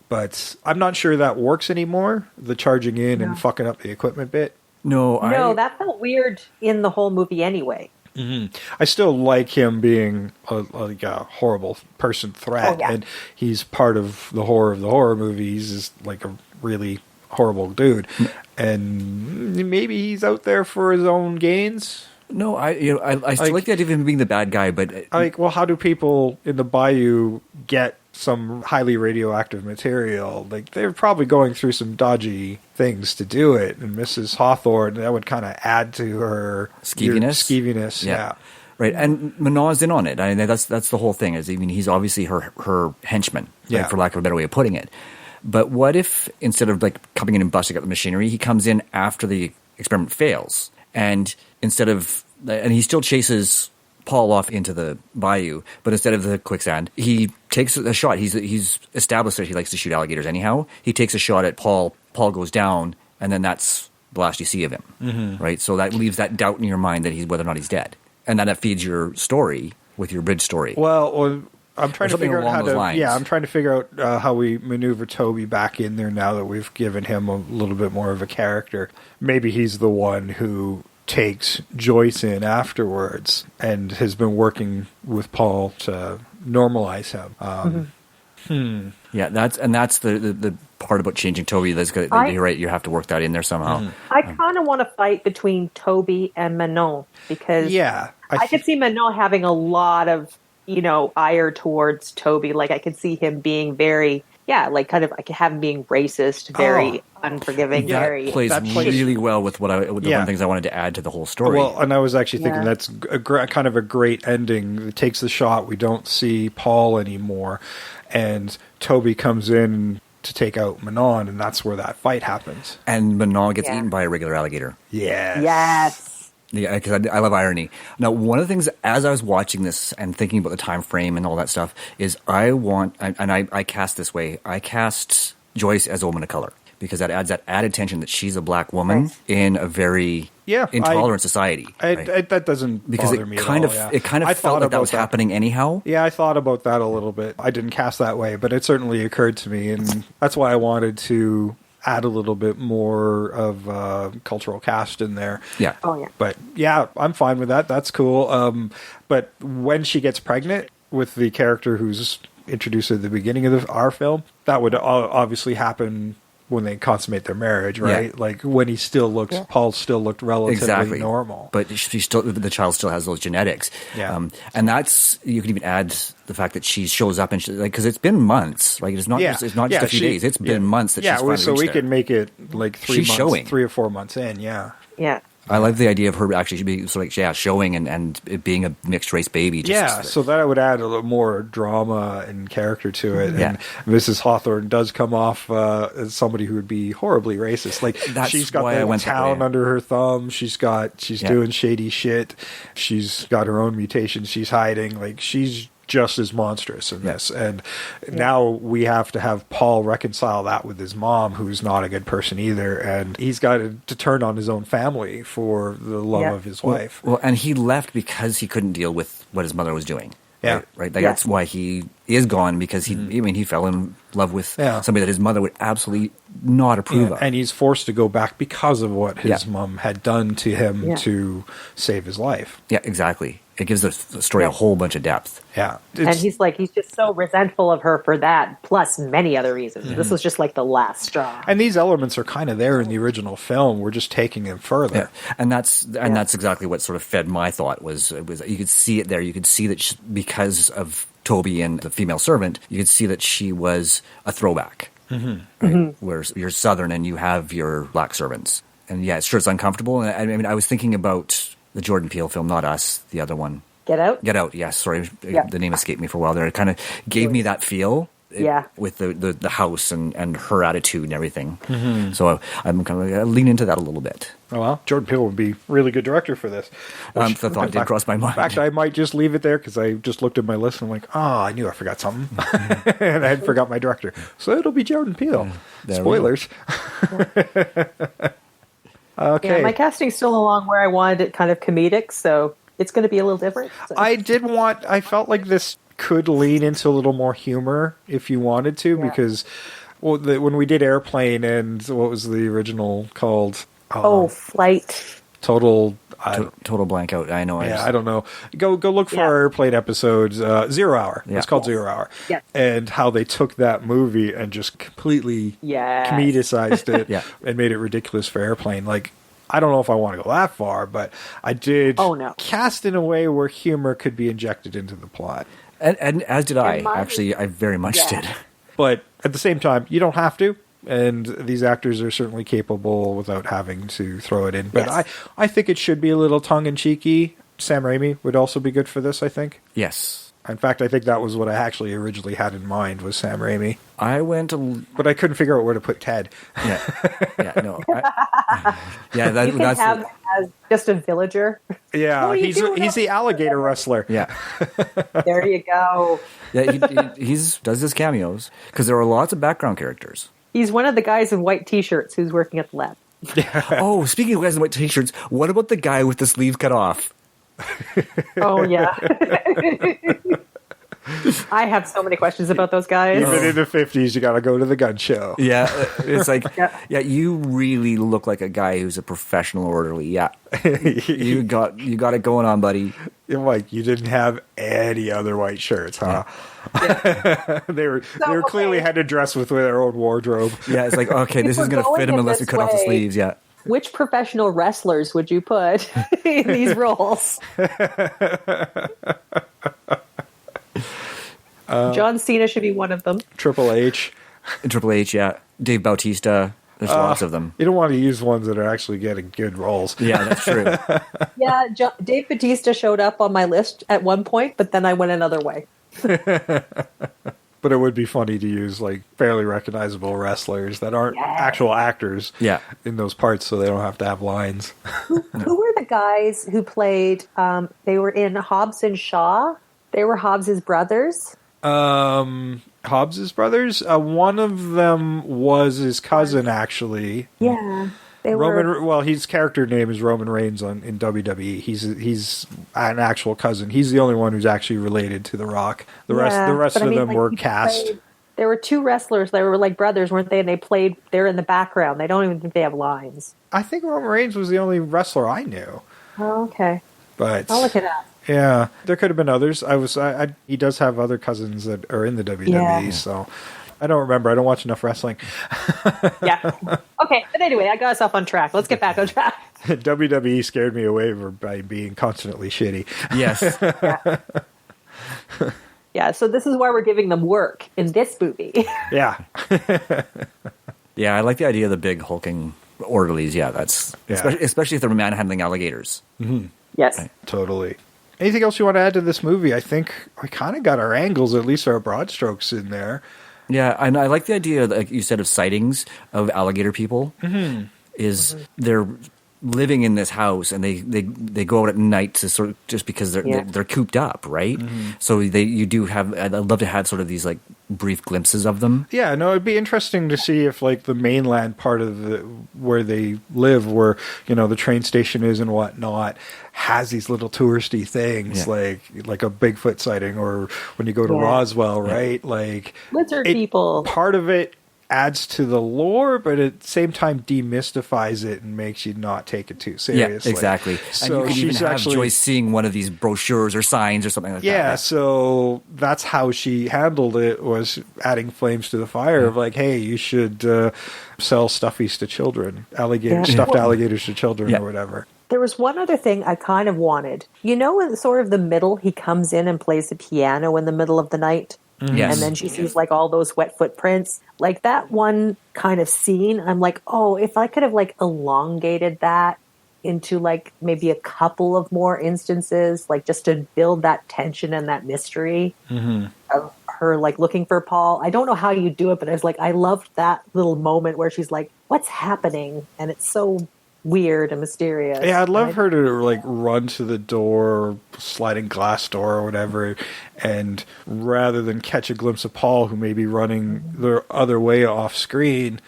But I'm not sure that works anymore, the charging in and fucking up the equipment bit. No, that felt weird in the whole movie anyway. I still like him being a horrible person threat, and he's part of the horror movies. He's like a really horrible dude, and maybe he's out there for his own gains. No, I still like the idea of him being the bad guy, but how do people in the bayou get some highly radioactive material? Like, they're probably going through some dodgy things to do it, and Mrs. Hawthorne, that would kind of add to her skeeviness. Yeah. Right, and Manon's in on it. I mean, that's the whole thing. He's obviously her henchman, right, for lack of a better way of putting it. But what if instead of like coming in and busting up the machinery, he comes in after the experiment fails, and he still chases Paul off into the bayou, but instead of the quicksand, he takes a shot. He's established that he likes to shoot alligators anyhow. He takes a shot at Paul. Paul goes down, and then that's the last you see of him, right? So that leaves that doubt in your mind that whether or not he's dead, and then that feeds your story with your bridge story. Well, I'm trying to figure out how to. lines. Yeah, I'm trying to figure out how we maneuver Toby back in there now that we've given him a little bit more of a character. Maybe he's the one who takes Joyce in afterwards and has been working with Paul to normalize him. Yeah, that's the part about changing Toby. You're right. You have to work that in there somehow. I kind of want to fight between Toby and Manon because I could see Manon having a lot of ire towards Toby. Like I could see him being very like kind of like him being racist, very unforgiving. That plays really well with one of the things I wanted to add to the whole story. Well, and I was actually thinking that's kind of a great ending. It takes the shot. We don't see Paul anymore, and Toby comes in to take out Manon, and that's where that fight happens. And Manon gets eaten by a regular alligator. Yes. Yeah, because I love irony. Now, one of the things as I was watching this and thinking about the time frame and all that stuff is I cast this way. I cast Joyce as a woman of color because that adds that added tension that she's a black woman in a very intolerant society. That doesn't bother me at all. It kind of felt like that was happening anyhow. Yeah, I thought about that a little bit. I didn't cast that way, but it certainly occurred to me, and that's why I wanted to add a little bit more of cultural cast in there. Yeah. Oh, yeah. But yeah, I'm fine with that. That's cool. But when she gets pregnant with the character who's introduced at the beginning of our film, that would obviously happen when they consummate their marriage, right? Yeah. Like when he still looks, Paul still looked relatively normal. But the child still has those genetics. Yeah. And that's, you can even add the fact that she shows up and because it's been months, like it's not just a few days. It's been months that she's finally so we reached there. can make it like 3 or 4 months in. Yeah. Yeah. I like the idea of her actually being showing and it being a mixed race baby. So that would add a little more drama and character to it. Yeah. And Mrs. Hawthorne does come off as somebody who would be horribly racist. Like she's got the town under her thumb. She's doing shady shit. She's got her own mutations she's hiding. Like she's just as monstrous in this. And now we have to have Paul reconcile that with his mom, who's not a good person either. And he's got to turn on his own family for the love of his wife. Well, and he left because he couldn't deal with what his mother was doing. Yeah. Right. That's why he is gone, because he fell in love with somebody that his mother would absolutely not approve of. And he's forced to go back because of what his mom had done to him to save his life. Yeah, exactly. It gives the story a whole bunch of depth. Yeah. And he's just so resentful of her for that, plus many other reasons. This was just like the last straw. And these elements are kind of there in the original film. We're just taking them further. Yeah. And that's exactly what sort of fed my thought was you could see it there. You could see that because of Toby and the female servant, you could see that she was a throwback. Right? Whereas you're Southern and you have your black servants. And yeah, it's uncomfortable. And I mean, I was thinking about the Jordan Peele film, not Us, the other one. Get Out? Get Out, yes. Sorry, the name escaped me for a while there. It kind of gave me that feel with the house and her attitude and everything. So I'm kind of lean into that a little bit. Oh, well, Jordan Peele would be a really good director for this. The thought did cross my mind. In fact, I might just leave it there because I just looked at my list and I'm like, I knew I forgot something. And I had forgot my director. So it'll be Jordan Peele. Spoilers. Okay. Yeah, my casting's still along where I wanted it kind of comedic, so it's going to be a little different. So. I felt like this could lean into a little more humor if you wanted to, because when we did Airplane and what was the original called? Flight. Total blank out. I know. I don't know. Go look for our Airplane episodes. 0 Hour. Yeah. It's called 0 Hour. Yeah. And how they took that movie and just completely comedicized it and made it ridiculous for Airplane. Like, I don't know if I want to go that far, but I did cast in a way where humor could be injected into the plot. And as did I. Actually, I very much did. But at the same time, you don't have to. And these actors are certainly capable without having to throw it in. But I think it should be a little tongue-in-cheeky. Sam Raimi would also be good for this, I think. Yes. In fact, I think that was what I actually originally had in mind was Sam Raimi. I went but I couldn't figure out where to put Ted. Yeah, no. You can have him as just a villager. Yeah, he's the alligator wrestler. Yeah. There you go. Yeah, he does his cameos because there are lots of background characters. He's one of the guys in white T-shirts who's working at the lab. Oh, speaking of guys in white T-shirts, what about the guy with the sleeve cut off? Oh, yeah. I have so many questions about those guys. Even in the 50s, you got to go to the gun show. Yeah, it's like, yeah, you really look like a guy who's a professional orderly. Yeah, you got it going on, buddy. Like, you didn't have any other white shirts, huh? Yeah. they were clearly had to dress with their own wardrobe. Yeah, it's like, okay, this is going to fit him unless we cut off the sleeves. Yeah. Which professional wrestlers would you put in these roles? John Cena should be one of them. Triple H, yeah. Dave Bautista. There's lots of them. You don't want to use ones that are actually getting good roles. Yeah, that's true. Yeah, Dave Bautista showed up on my list at one point, but then I went another way. But it would be funny to use like fairly recognizable wrestlers that aren't actual actors in those parts, so they don't have to have lines. Who were the guys who played, they were in Hobbs and Shaw? They were Hobbs's brothers? Hobbs's brothers? One of them was his cousin, actually. Yeah. His character name is Roman Reigns in WWE. He's an actual cousin. He's the only one who's actually related to The Rock. The rest of them were cast. There were two wrestlers that were like brothers, weren't they? And they're in the background. They don't even think they have lines. I think Roman Reigns was the only wrestler I knew. Oh, okay. But I'll look it up. Yeah, there could have been others. He does have other cousins that are in the WWE, so I don't remember. I don't watch enough wrestling. Yeah. Okay, but anyway, I got us off on track. Let's get back on track. WWE scared me away by being constantly shitty. Yes. Yeah, so this is why we're giving them work in this movie. Yeah. Yeah, I like the idea of the big hulking orderlies. Yeah, especially if they're manhandling alligators. Mm-hmm. Yes. Right. Totally. Anything else you want to add to this movie? I think we kind of got our angles, at least our broad strokes in there. Yeah, and I like the idea, like you said, of sightings of alligator people. Mm-hmm. They're living in this house and they go out at night to sort of just because they're cooped up, right? Mm-hmm. So I'd love to have sort of these like brief glimpses of them. Yeah, no, it'd be interesting to see if like the mainland part of where they live, where the train station is and whatnot, has these little touristy things like a Bigfoot sighting, or when you go to Roswell, right? Like lizard people. Part of it adds to the lore, but at the same time demystifies it and makes you not take it too seriously. Yeah, exactly. So and you could even have Joyce seeing one of these brochures or signs or something like that. Yeah, so that's how she handled it, was adding flames to the fire of like, hey, you should sell stuffies to children, stuffed alligators to children or whatever. There was one other thing I kind of wanted. In sort of the middle, he comes in and plays the piano in the middle of the night. Mm-hmm. Yes. And then she sees like all those wet footprints. Like that one kind of scene, I'm like, oh, if I could have like elongated that into like maybe a couple of more instances, like just to build that tension and that mystery of her like looking for Paul. I don't know how you do it, but I was like, I loved that little moment where she's like, what's happening? And it's so weird and mysterious. Yeah, I'd love her to like run to the door, sliding glass door or whatever, and rather than catch a glimpse of Paul, who may be running the other way off screen,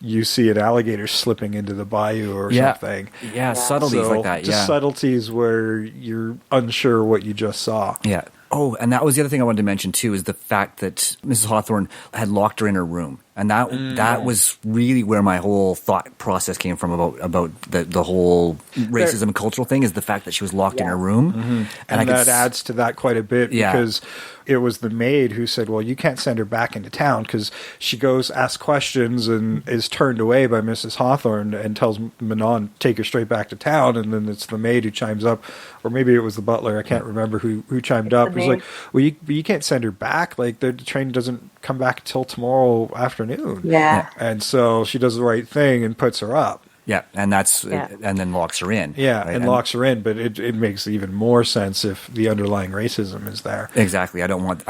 you see an alligator slipping into the bayou or something. Yeah, subtleties like that. Just subtleties where you're unsure what you just saw. Yeah. Oh, and that was the other thing I wanted to mention too, is the fact that Mrs. Hawthorne had locked her in her room. And that was really where my whole thought process came from about the whole racism and cultural thing, is the fact that she was locked in her room. Mm-hmm. And that adds to that quite a bit, because it was the maid who said, well, you can't send her back into town, because she goes, asks questions, and is turned away by Mrs. Hawthorne and tells Manon, take her straight back to town. And then it's the maid who chimes up, or maybe it was the butler, I can't remember who chimed up. It was like, well, you can't send her back. Like, the train doesn't come back until tomorrow afternoon. Yeah. And so she does the right thing and puts her up. Yeah, and and then locks her in. Yeah, right? and locks her in, but it makes even more sense if the underlying racism is there. Exactly. I don't want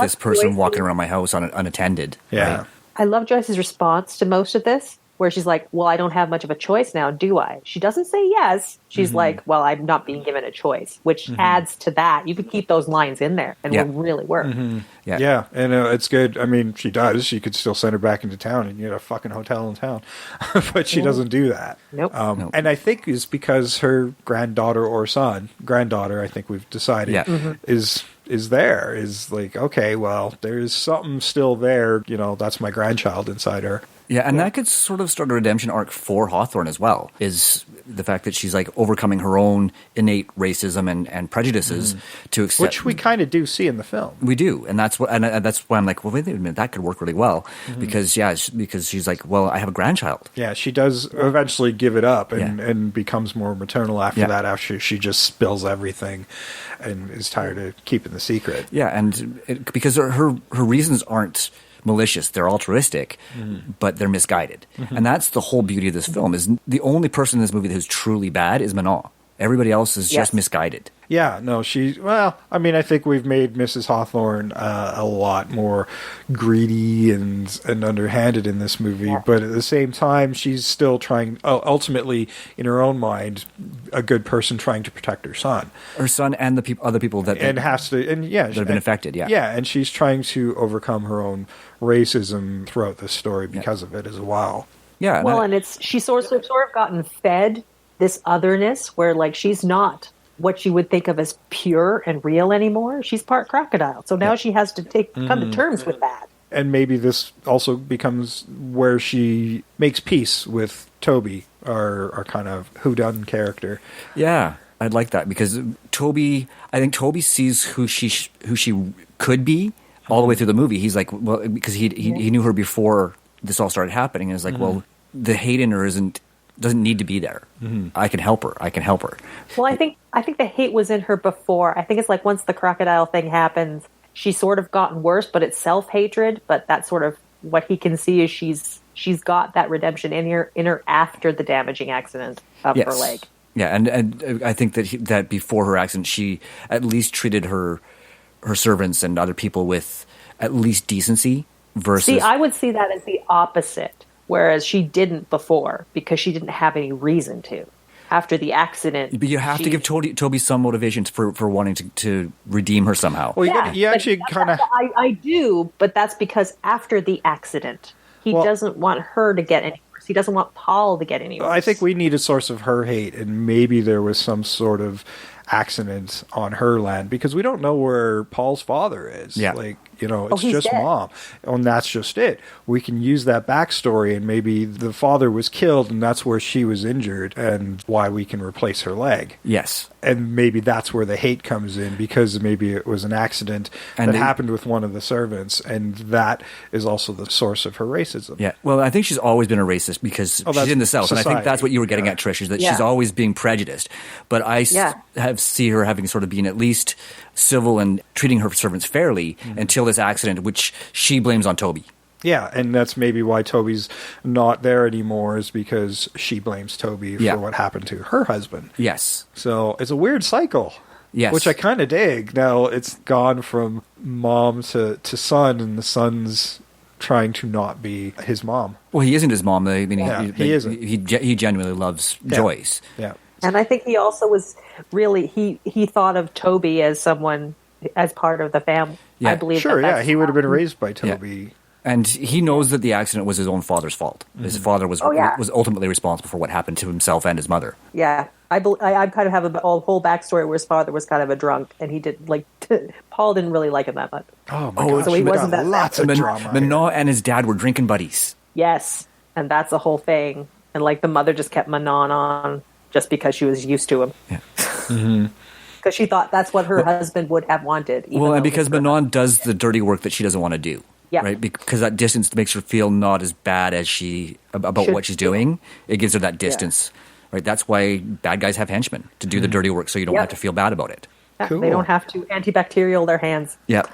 this person walking around my house unattended. Yeah. Right? I love Joyce's response to most of this, where she's like, well, I don't have much of a choice now, do I? She doesn't say yes. She's like, well, I'm not being given a choice, which adds to that. You could keep those lines in there and it would really work. Yeah, and it's good. I mean, she does. She could still send her back into town and get a fucking hotel in town. But she doesn't do that. Nope. And I think it's because her granddaughter, I think we've decided, is there. Is like, okay, well, there's something still there. You know, that's my grandchild inside her. Yeah, and that could sort of start a redemption arc for Hawthorne as well, is the fact that she's like overcoming her own innate racism and prejudices to accept. Which we kind of do see in the film. We do, and that's why I'm like, well, wait a minute, that could work really well, because she's like, well, I have a grandchild. Yeah, she does eventually give it up and becomes more maternal after that, after she just spills everything and is tired of keeping the secret. Yeah, and because her reasons aren't malicious, they're altruistic, but they're misguided. And that's the whole beauty of this film, is the only person in this movie who's truly bad is Manon. Everybody else is just misguided. Yeah, no, I mean, I think we've made Mrs. Hawthorne a lot more greedy and underhanded in this movie, but at the same time, she's still trying, ultimately, in her own mind, a good person trying to protect her son. Her son and the other people that that have been affected, Yeah, and she's trying to overcome her own racism throughout this story because of it as well. Yeah. Well, and she's sort of gotten fed this otherness where, like, she's not what you would think of as pure and real anymore. She's part crocodile. So now she has to come to terms with that. And maybe this also becomes where she makes peace with Toby, our kind of whodunit character. Yeah, I'd like that, because I think Toby sees who she could be all the way through the movie. He's like, well, because he knew her before this all started happening, and it's like, well, the hate in her doesn't need to be there. I can help her. Well, I think the hate was in her before. I think it's like once the crocodile thing happens, she's sort of gotten worse, but it's self-hatred. But that's sort of what he can see, is she's got that redemption in her after the damaging accident of her leg. Yeah, and I think that before her accident, she at least treated her servants and other people with at least decency. Versus, see, I would see that as the opposite. Whereas she didn't before, because she didn't have any reason to. After the accident... But you have to give Toby some motivation for wanting to redeem her somehow. Well, you actually kind of... I do, but that's because after the accident, he doesn't want her to get any worse. He doesn't want Paul to get any worse. I think we need a source of her hate, and maybe there was some sort of accident on her land, because we don't know where Paul's father is. Yeah. Like, it's just dead. Mom. And that's just it. We can use that backstory, and maybe the father was killed, and that's where she was injured, and why we can replace her leg. Yes. And maybe that's where the hate comes in, because maybe it was an accident that happened with one of the servants, and that is also the source of her racism. Yeah. Well, I think she's always been a racist, because she's in the South, society. and I think that's what you were getting at, Trish, is that she's always being prejudiced. But I see her having sort of been at least civil and treating her servants fairly until this accident, which she blames on Toby. Yeah, and that's maybe why Toby's not there anymore, is because she blames Toby for what happened to her husband. Yes. So it's a weird cycle. Yes. Which I kind of dig. Now it's gone from mom to son, and the son's trying to not be his mom. Well, he isn't his mom. I mean, he isn't. He genuinely loves Joyce. Yeah. And I think he also was really, he thought of Toby as someone, as part of the family. Yeah. I believe Sure, that's he would have been raised by Toby. Yeah. And he knows that the accident was his own father's fault. His father was ultimately responsible for what happened to himself and his mother. Yeah. I kind of have a whole backstory where his father was kind of a drunk, and he did, Paul didn't really like him that much. Oh my gosh, so he wasn't that lots of drama. Manon and his dad were drinking buddies. Yes, and that's the whole thing. And the mother just kept Manon on just because she was used to him. Yeah. Because she thought that's what her husband would have wanted. Well, and because Manon does the dirty work that she doesn't want to do. Yeah. Right? Because that distance makes her feel not as bad as about what she's doing. It gives her that distance. Yeah. Right? That's why bad guys have henchmen, to do the dirty work so you don't have to feel bad about it. Yeah, cool. They don't have to antibacterial their hands. Yeah.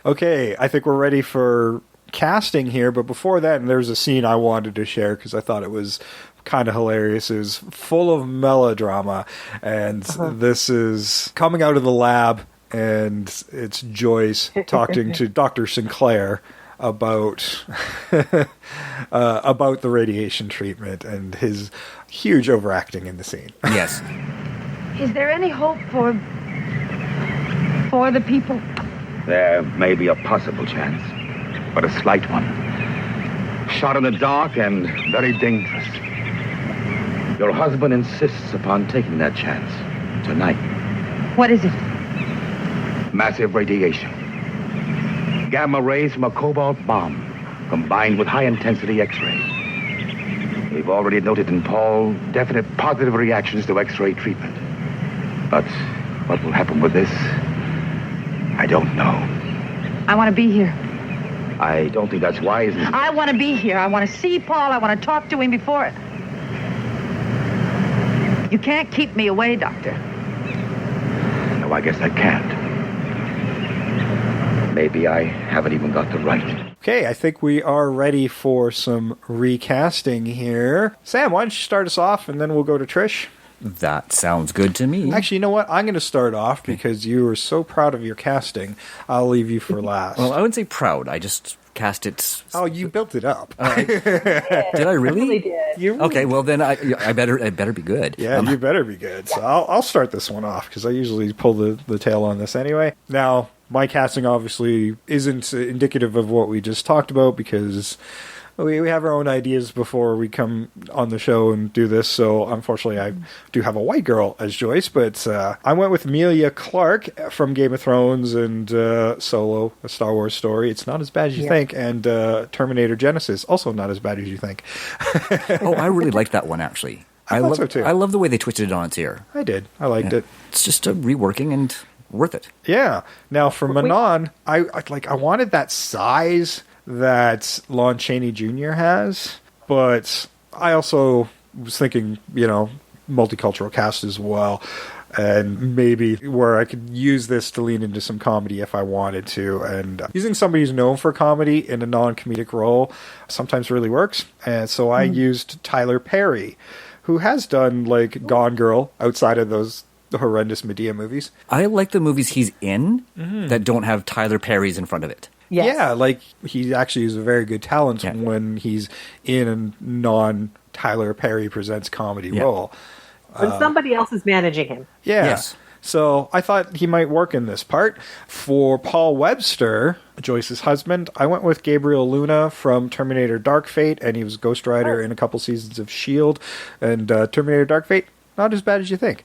Okay, I think we're ready for casting here, but before that, there's a scene I wanted to share because I thought it was kind of hilarious. It was full of melodrama, and this is coming out of the lab, and it's Joyce talking to Dr. Sinclair about about the radiation treatment and his huge overacting in the scene. Yes. Is there any hope for the people? There may be a possible chance, but a slight one. Shot in the dark and very dangerous. Your husband insists upon taking that chance tonight. What is it? Massive radiation. Gamma rays from a cobalt bomb, combined with high-intensity X-ray. We've already noted in Paul definite positive reactions to X-ray treatment. But what will happen with this, I don't know. I want to be here. I don't think that's wise. I want to be here. I want to see Paul. I want to talk to him before it. You can't keep me away, Doctor. No, I guess I can't. Maybe I haven't even got the right. Okay, I think we are ready for some recasting here. Sam, why don't you start us off, and then we'll go to Trish. That sounds good to me. Actually, you know what? I'm going to start off because you were so proud of your casting. I'll leave you for last. Well, I wouldn't say proud. I just cast it. Oh, you built it up. Did I really? I really did. Okay, well then I better be good. Yeah, you better be good. So I'll start this one off because I usually pull the tail on this anyway. Now, my casting obviously isn't indicative of what we just talked about because we have our own ideas before we come on the show and do this. So unfortunately, I do have a white girl as Joyce, but I went with Emilia Clarke from Game of Thrones and Solo, a Star Wars story. It's not as bad as you think, and Terminator Genesis, also not as bad as you think. Oh, I really liked that one actually. I thought so too. I love the way they twisted it on its ear. I did. I liked it. It's just a reworking and worth it. Yeah. Now for Manon, I wanted that size that Lon Chaney Jr. has, but I also was thinking, multicultural cast as well, and maybe where I could use this to lean into some comedy if I wanted to, and using somebody who's known for comedy in a non-comedic role sometimes really works, and so I used Tyler Perry, who has done Gone Girl outside of those horrendous Medea movies. I like the movies he's in that don't have Tyler Perry's in front of it. Yes. Yeah, he actually is a very good talent when he's in a non-Tyler Perry presents comedy role. When somebody else is managing him. Yeah. Yes. So I thought he might work in this part. For Paul Webster, Joyce's husband, I went with Gabriel Luna from Terminator Dark Fate, and he was Ghost Rider in a couple seasons of S.H.I.E.L.D. And Terminator Dark Fate, not as bad as you think.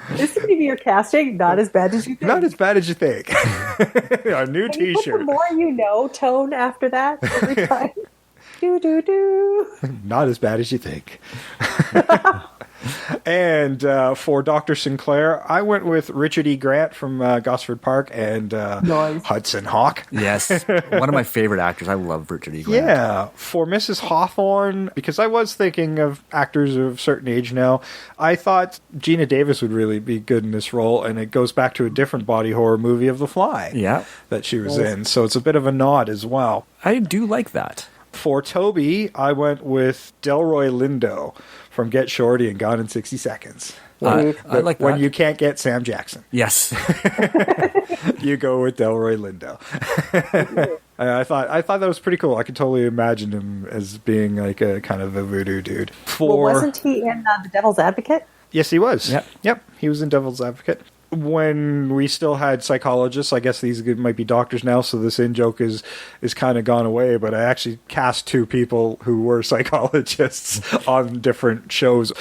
This is your casting, not as bad as you think. Not as bad as you think. A new Can you put T-shirt. the more you know tone after that every time. Do. Not as bad as you think. And for Dr. Sinclair, I went with Richard E. Grant from Gosford Park and Hudson Hawk. Yes. One of my favorite actors. I love Richard E. Grant. Yeah. For Mrs. Hawthorne, because I was thinking of actors of a certain age now, I thought Gina Davis would really be good in this role, and it goes back to a different body horror movie of The Fly that she was in. So it's a bit of a nod as well. I do like that. For Toby, I went with Delroy Lindo from Get Shorty and Gone in 60 Seconds. I like that. When you can't get Sam Jackson. Yes. You go with Delroy Lindo. I thought that was pretty cool. I could totally imagine him as being like a kind of a voodoo dude. Wasn't he in The Devil's Advocate? Yes, he was. Yep. He was in Devil's Advocate. When we still had psychologists, I guess these might be doctors now, so this in-joke is kind of gone away, but I actually cast two people who were psychologists on different shows.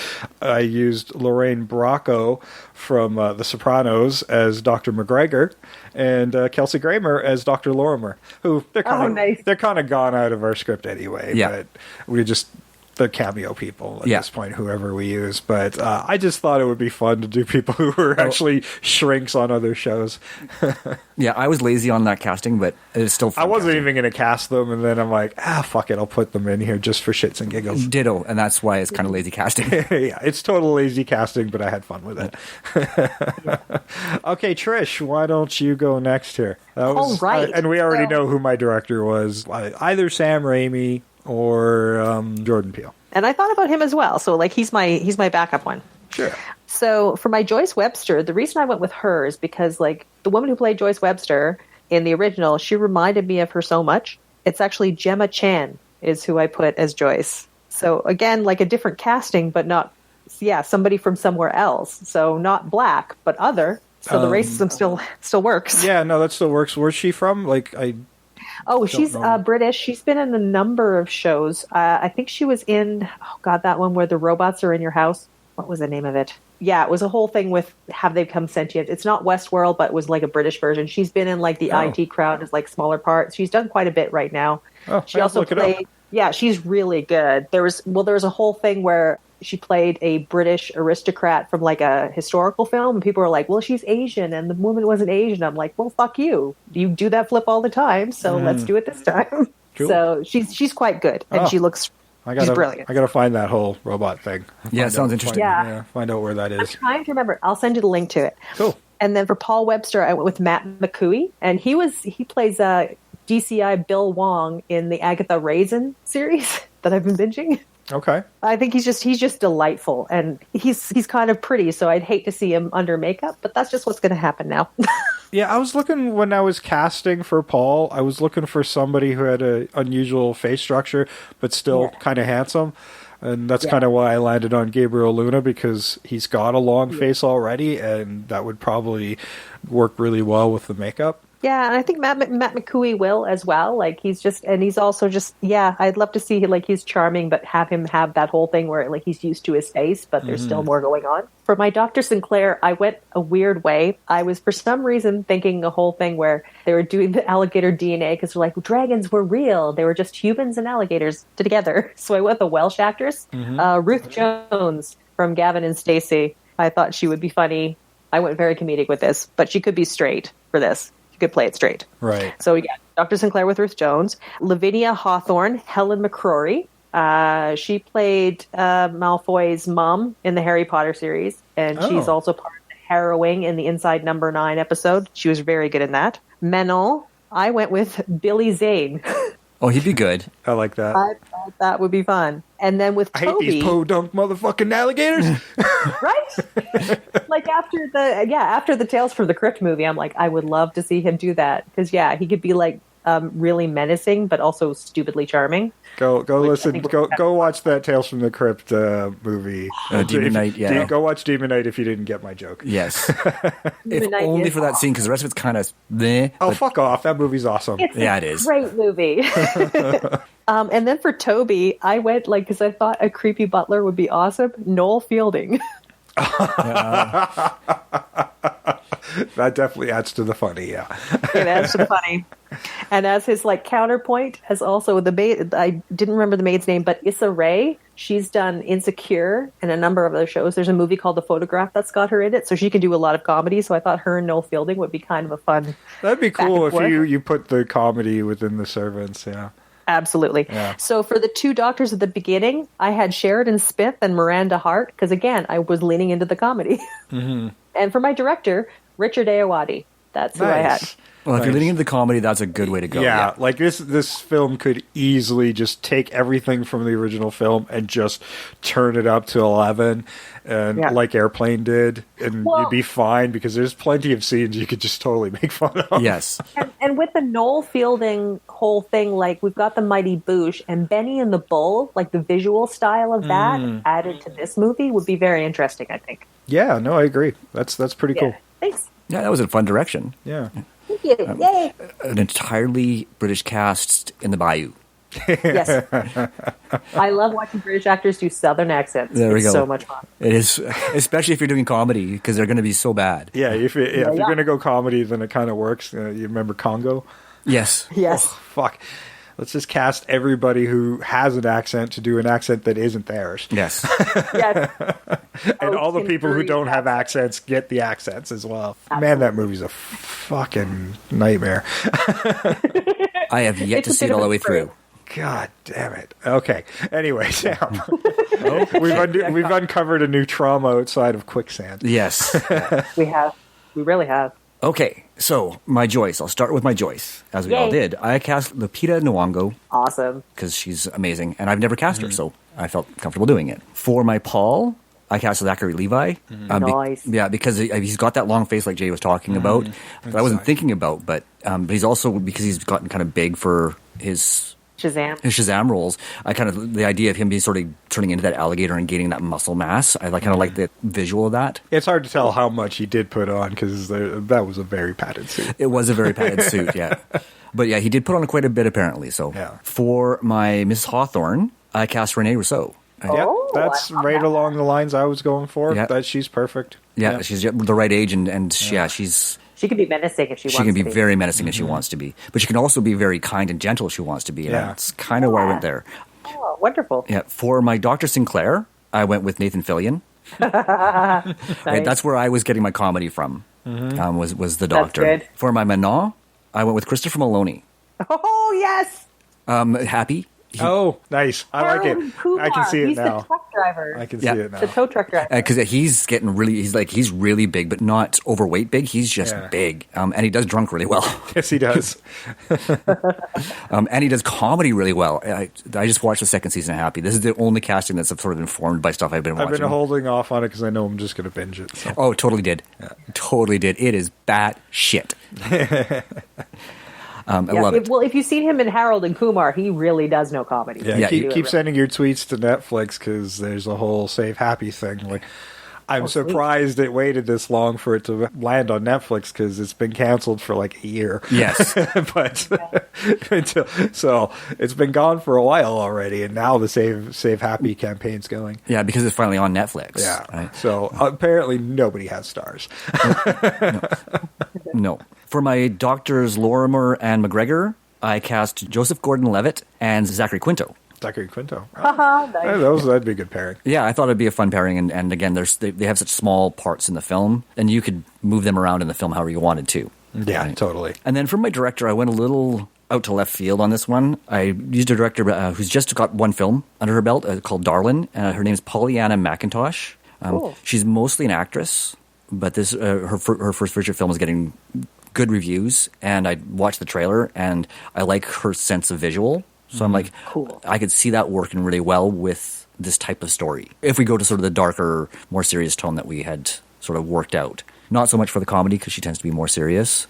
I used Lorraine Bracco from The Sopranos as Dr. McGregor, and Kelsey Grammer as Dr. Lorimer, who they're kind of gone out of our script anyway, but we just they're cameo people at this point, whoever we use. But I just thought it would be fun to do people who were actually shrinks on other shows. Yeah, I was lazy on that casting, but it's still fun. I wasn't even going to cast them, and then I'm like, fuck it, I'll put them in here just for shits and giggles. Ditto, and that's why it's kind of lazy casting. Yeah, it's total lazy casting, but I had fun with it. Okay, Trish, why don't you go next here? All right. And we already know who my director was, either Sam Raimi or Jordan Peele. And I thought about him as well, so like he's my backup one. Sure. So for my Joyce Webster, the reason I went with her is because like the woman who played Joyce Webster in the original, she reminded me of her so much. It's actually Gemma Chan is who I put as Joyce. So again, like a different casting, but not, somebody from somewhere else. So not black, but other. So the racism still works. Yeah, no, that still works. Where's she from? She's British. She's been in a number of shows. I think she was in, that one where the robots are in your house. What was the name of it? Yeah, it was a whole thing with have they become sentient. It's not Westworld, but it was like a British version. She's been in like the IT Crowd as like smaller parts. She's done quite a bit right now. She also played. Yeah, she's really good. There was a whole thing where she played a British aristocrat from like a historical film, and people were like, well, she's Asian and the woman wasn't Asian. I'm like, well, fuck you. You do that flip all the time, so let's do it this time. Cool. So she's quite good, and she's brilliant. I gotta find that whole robot thing. Yeah, it sounds interesting. Find out where that is. I'm trying to remember. I'll send you the link to it. Cool. And then for Paul Webster, I went with Matt McCooey, and he plays DCI Bill Wong in the Agatha Raisin series that I've been binging. Okay. I think he's just delightful, and he's kind of pretty, so I'd hate to see him under makeup, but that's just what's going to happen now. Yeah, I was looking when I was casting for Paul, I was looking for somebody who had an unusual face structure, but still kind of handsome. And that's kind of why I landed on Gabriel Luna, because he's got a long face already, and that would probably work really well with the makeup. Yeah, and I think Matt McCooey will as well. Like he's also just I'd love to see like he's charming, but have him have that whole thing where like he's used to his face, but there's still more going on. For my Dr. Sinclair, I went a weird way. I was for some reason thinking a whole thing where they were doing the alligator DNA because they're like dragons were real. They were just humans and alligators together. So I went the Welsh actress, Ruth Jones from Gavin and Stacey. I thought she would be funny. I went very comedic with this, but she could be straight for this. Could play it straight. Right. So we got Dr. Sinclair with Ruth Jones, Lavinia Hawthorne, Helen McCrory. She played Malfoy's mom in the Harry Potter series, and she's also part of the harrowing in the Inside Number 9 episode. She was very good in that. Menon, I went with Billy Zane. Oh, he'd be good. I like that. I thought that would be fun. And then with Toby, I hate these podunk motherfucking alligators. Right? Like after the Tales from the Crypt movie, I'm like, I would love to see him do that because he could be like really menacing but also stupidly charming. Go listen. Go watch that Tales from the Crypt movie. Demon Knight. Go watch Demon Knight if you didn't get my joke. Yes. If only for that scene, because the rest of it's kind of meh. Fuck off! That movie's awesome. It's a great movie. And then for Toby, I went because I thought a creepy butler would be awesome. Noel Fielding. That definitely adds to the funny. Yeah, it adds to the funny. And as his counterpoint, as also the maid, I didn't remember the maid's name, but Issa Rae. She's done Insecure and a number of other shows. There's a movie called The Photograph that's got her in it, so she can do a lot of comedy. So I thought her and Noel Fielding would be kind of a fun. That'd be cool if you put the comedy within the servants. Yeah. Absolutely. Yeah. So for the two doctors at the beginning, I had Sheridan Smith and Miranda Hart, because again, I was leaning into the comedy. Mm-hmm. And for my director, Richard Ayoade. That's who I had. Well, if you're leaning into the comedy, that's a good way to go. Yeah, like this film could easily just take everything from the original film and just turn it up to 11, and like Airplane did, and you'd be fine because there's plenty of scenes you could just totally make fun of. Yes. And with the Noel Fielding whole thing, we've got the Mighty Boosh and Benny and the Bull, the visual style of that added to this movie would be very interesting, I think. Yeah, no, I agree. That's pretty cool. Thanks. Yeah, that was a fun direction. Yeah. Thank you. Yay. An entirely British cast in the Bayou. Yes. I love watching British actors do Southern accents. There we go. It's so much fun. It is, especially if you're doing comedy, because they're going to be so bad. Yeah, if you're going to go comedy, then it kind of works. You remember Congo? Yes. Yes. Oh, fuck. Let's just cast everybody who has an accent to do an accent that isn't theirs. Yes. Yes. And all the people who don't have accents get the accents as well. Absolutely. Man, that movie's a fucking nightmare. I have yet to see it all the way through. God damn it. Okay. Anyway, Sam. We've uncovered a new trauma outside of quicksand. Yes. We have. We really have. Okay, so my Joyce. I'll start with my Joyce, as we all did. I cast Lupita Nyong'o. Awesome. Because she's amazing, and I've never cast her, so I felt comfortable doing it. For my Paul, I cast Zachary Levi. Nice. Because he's got that long face like Jay was talking about, that I wasn't thinking about, but he's also, because he's gotten kind of big for his Shazam roles, the idea of him being sort of turning into that alligator and gaining that muscle mass, I kind of like the visual of that. It's hard to tell how much he did put on because that was a very padded suit. It was a very padded suit, yeah. But yeah, he did put on quite a bit apparently. So for my Mrs. Hawthorne, I cast Renee Rousseau. That's right along the lines I was going for. Yeah. That she's perfect. Yeah, she's the right age, and she's... She can be menacing if she wants to be. She can be very menacing if she wants to be. But she can also be very kind and gentle if she wants to be. And that's kind of why I went there. Oh, wonderful. Yeah. For my Dr. Sinclair, I went with Nathan Fillion. Nice. Right, that's where I was getting my comedy from, was the doctor. That's good. For my Manon, I went with Christopher Maloney. Oh, yes. Happy. Nice. I like it. Kumar. I can see it He's now. the truck driver. I can see it now. The tow truck driver. Because he's getting he's really big, but not overweight big. He's just big. And he does drunk really well. Yes, he does. And he does comedy really well. I just watched the second season of Happy. This is the only casting that's sort of informed by stuff I've been watching. I've been holding off on it because I know I'm just going to binge it. So. Oh, totally did. Yeah. Totally did. It is bat shit. I love it. Well, if you've seen him in Harold and Kumar, he really does know comedy. Yeah, keep sending your tweets to Netflix because there's a whole Save Happy thing. Like, I'm surprised it waited this long for it to land on Netflix because it's been canceled for like a year. Yes. But so it's been gone for a while already, and now the Save Happy campaign's going. Yeah, because it's finally on Netflix. Yeah. Right? So apparently nobody has stars. No. For my doctors Lorimer and McGregor, I cast Joseph Gordon-Levitt and Zachary Quinto. Zachary Quinto. Nice. That'd be a good pairing. Yeah, I thought it'd be a fun pairing, and again, they have such small parts in the film, and you could move them around in the film however you wanted to. Yeah, right? Totally. And then for my director, I went a little out to left field on this one. I used a director who's just got one film under her belt called Darlin. Her name is Pollyanna Mcintosh. Cool. She's mostly an actress, but this her first feature film is getting good reviews, and I watched the trailer, and I like her sense of visual. So I'm like, cool. I could see that working really well with this type of story. If we go to sort of the darker, more serious tone that we had sort of worked out. Not so much for the comedy because she tends to be more serious,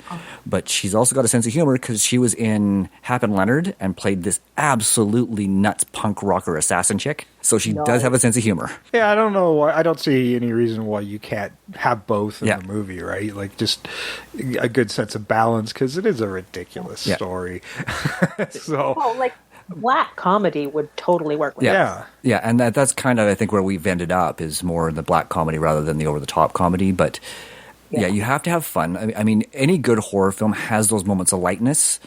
but she's also got a sense of humor because she was in Hap and Leonard and played this absolutely nuts punk rocker assassin chick. So she does have a sense of humor. Yeah, I don't know why. I don't see any reason why you can't have both in the movie, right? Like just a good sense of balance because it is a ridiculous story. So, like black comedy would totally work with Yeah, and that's kind of I think where we've ended up is more in the black comedy rather than the over the top comedy, but. Yeah, you have to have fun. I mean, any good horror film has those moments of lightness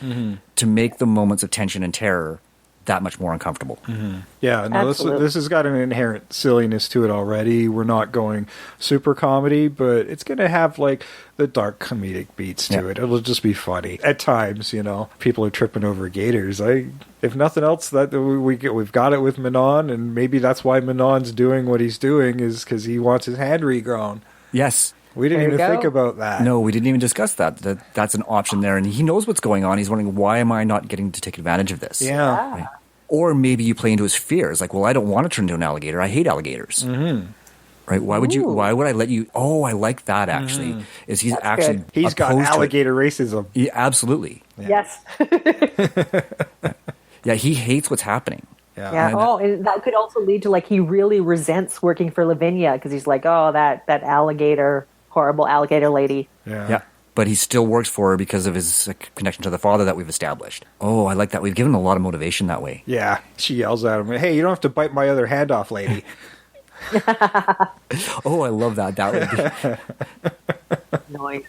to make the moments of tension and terror that much more uncomfortable. Yeah, no, this has got an inherent silliness to it already. We're not going super comedy, but it's going to have like the dark comedic beats to it. It'll just be funny at times. You know, people are tripping over gators. If nothing else, that we've got it with Manon, and maybe that's why Manon's doing what he's doing is because he wants his hand regrown. Yes. We didn't even think about that. No, we didn't even discuss that. That's an option there. And he knows what's going on. He's wondering, why am I not getting to take advantage of this? Yeah. Right? Or maybe you play into his fears. Like, well, I don't want to turn into an alligator. I hate alligators. Right? Why would I let you? Oh, I like that, actually. Is he's That's actually good. He's got alligator racism. Yeah, absolutely. Yeah. Yes. Yeah, he hates what's happening. Yeah. And that could also lead to like he really resents working for Lavinia because he's like, oh, that alligator, horrible alligator lady. Yeah. But he still works for her because of his connection to the father that we've established. Oh, I like that. We've given him a lot of motivation that way. Yeah. She yells at him, hey, you don't have to bite my other hand off, lady. Oh, I love that. That would be Nice.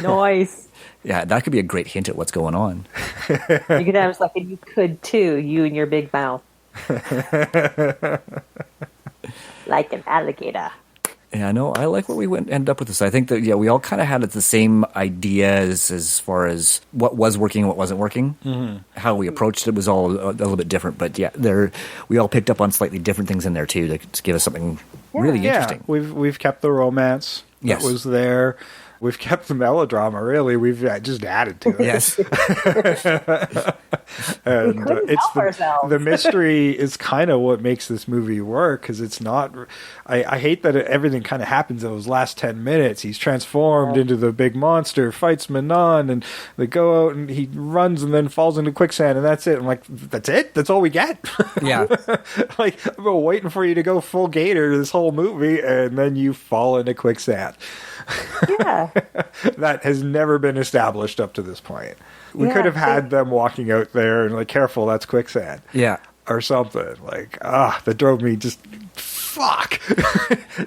Nice. Yeah, that could be a great hint at what's going on. You could have like, and you could too, you and your big mouth. Like an alligator. Yeah, no, I like where we ended up with this. I think that, we all kind of had the same ideas as far as what was working and what wasn't working. Mm-hmm. How we approached it was all a little bit different. But we all picked up on slightly different things in there, too, to give us something really interesting. We've kept the romance that was there. We've kept the melodrama, really. We've just added to it. Yes. And we couldn't help ourselves. The mystery is kind of what makes this movie work, because it's not... I hate that everything kind of happens in those last 10 minutes. He's transformed into the big monster, fights Manon, and they go out and he runs and then falls into quicksand, and that's it. I'm like, that's it? That's all we get? Yeah. Like, I've been waiting for you to go full Gator this whole movie, and then you fall into quicksand. Yeah. That has never been established up to this point. We could have had them walking out there and like, careful, that's quicksand. Yeah. Or something. Like, that drove me just, fuck.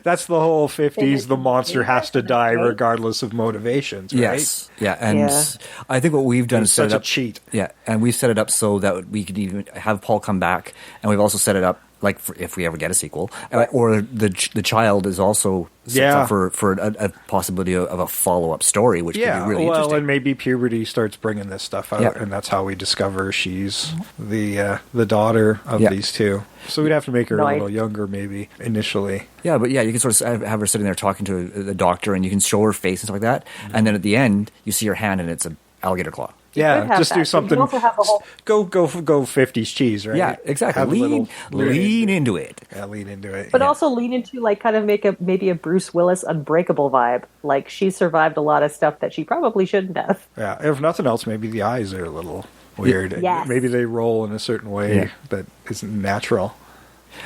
That's the whole 50s. The monster has to die regardless of motivations, right? Yes. Yeah. And I think what we've done is set it up. Such a cheat. Yeah. And we've set it up so that we could even have Paul come back. And we've also set it up like if we ever get a sequel, or the child is also set up for a possibility of a follow-up story, which could be really interesting. And maybe puberty starts bringing this stuff out, and that's how we discover she's the daughter of these two. So we'd have to make her a little younger, maybe initially. Yeah, but you can sort of have her sitting there talking to the doctor, and you can show her face and stuff like that, and then at the end you see her hand, and it's an alligator claw. Yeah, just do something. Go 50s cheese, right? Yeah, exactly. Lean into it. Yeah, lean into it. But also lean into like kind of make maybe a Bruce Willis Unbreakable vibe. Like she survived a lot of stuff that she probably shouldn't have. Yeah, if nothing else, maybe the eyes are a little weird. Yes. Maybe they roll in a certain way that isn't natural.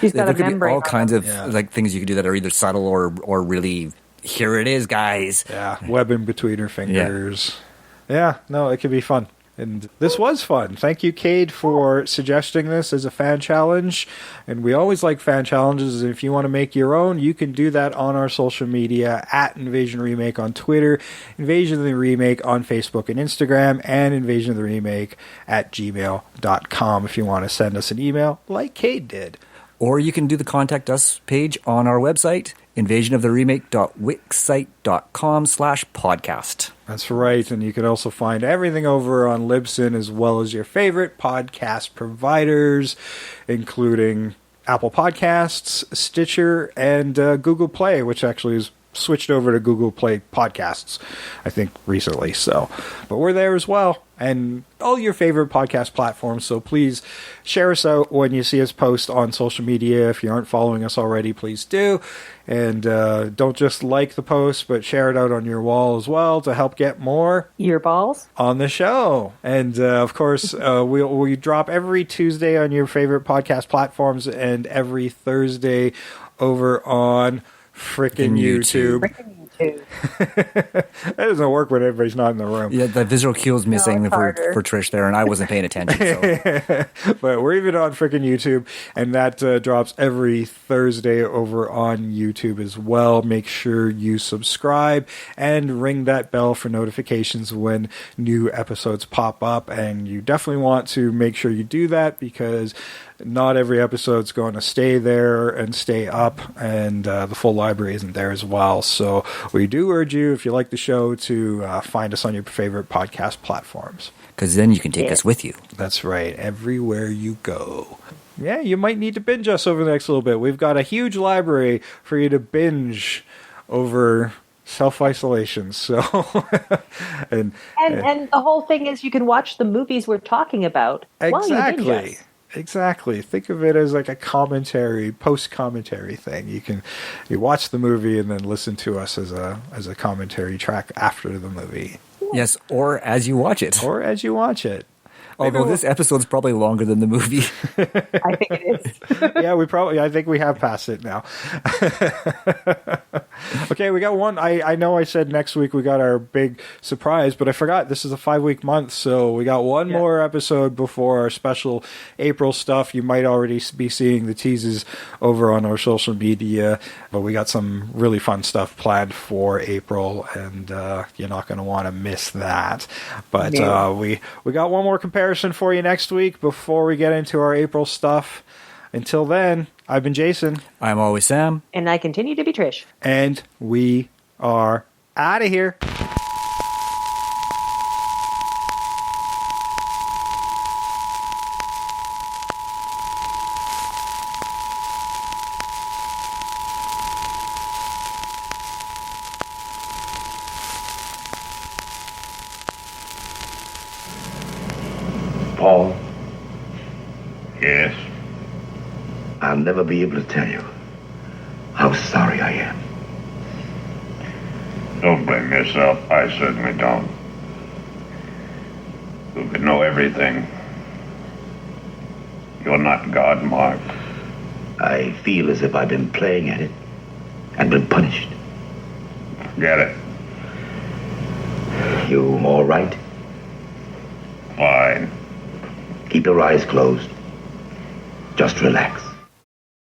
She's got there a could membrane. Be all kinds of like things you could do that are either subtle or really. Here it is, guys. Yeah, webbing between her fingers. Yeah, no, it could be fun. And this was fun. Thank you, Cade, for suggesting this as a fan challenge. And we always like fan challenges. And if you want to make your own, you can do that on our social media at Invasion Remake on Twitter, Invasion of the Remake on Facebook and Instagram, and Invasion of the Remake at gmail.com if you want to send us an email like Cade did. Or you can do the Contact Us page on our website, invasionoftheremake.wixsite.com/podcast. That's right, and you can also find everything over on Libsyn as well as your favorite podcast providers, including Apple Podcasts, Stitcher, and Google Play, which actually is switched over to Google Play Podcasts, I think, recently. So, but we're there as well, and all your favorite podcast platforms. So please share us out when you see us post on social media. If you aren't following us already, please do. And don't just like the post, but share it out on your wall as well to help get more earballs on the show. And of course, we drop every Tuesday on your favorite podcast platforms and every Thursday over on frickin' YouTube. That doesn't work when everybody's not in the room. Yeah, the visual cue is missing for Trish there, and I wasn't paying attention. So. But we're even on frickin' YouTube, and that drops every Thursday over on YouTube as well. Make sure you subscribe and ring that bell for notifications when new episodes pop up. And you definitely want to make sure you do that, because not every episode's going to stay there and stay up, and the full library isn't there as well. So we do urge you, if you like the show, to find us on your favorite podcast platforms. Because then you can take us with you. That's right, everywhere you go. Yeah, you might need to binge us over the next little bit. We've got a huge library for you to binge over self-isolation. So, and the whole thing is you can watch the movies we're talking about while you binge us. Exactly. Think of it as like a commentary, post-commentary thing. You watch the movie and then listen to us as a commentary track after the movie. Yes, or as you watch it. Although this episode's probably longer than the movie. I think it is. Yeah, I think we have passed it now. Okay, we got one. I know I said next week we got our big surprise, but I forgot this is a 5-week month, so we got one more episode before our special April stuff. You might already be seeing the teases over on our social media, but we got some really fun stuff planned for April, and you're not going to want to miss that. But we got one more comparison for you next week before we get into our April stuff. Until then, I've been Jason. I'm always Sam. And I continue to be Trish. And we are out of here. Paul, Yes. I'll never be able to tell you how sorry I am. Don't blame yourself. I certainly don't. Who could know everything? You're not God, Mark. I feel as if I've been playing at it and been punished. Get it? You all right? Fine. Keep your eyes closed. Just relax.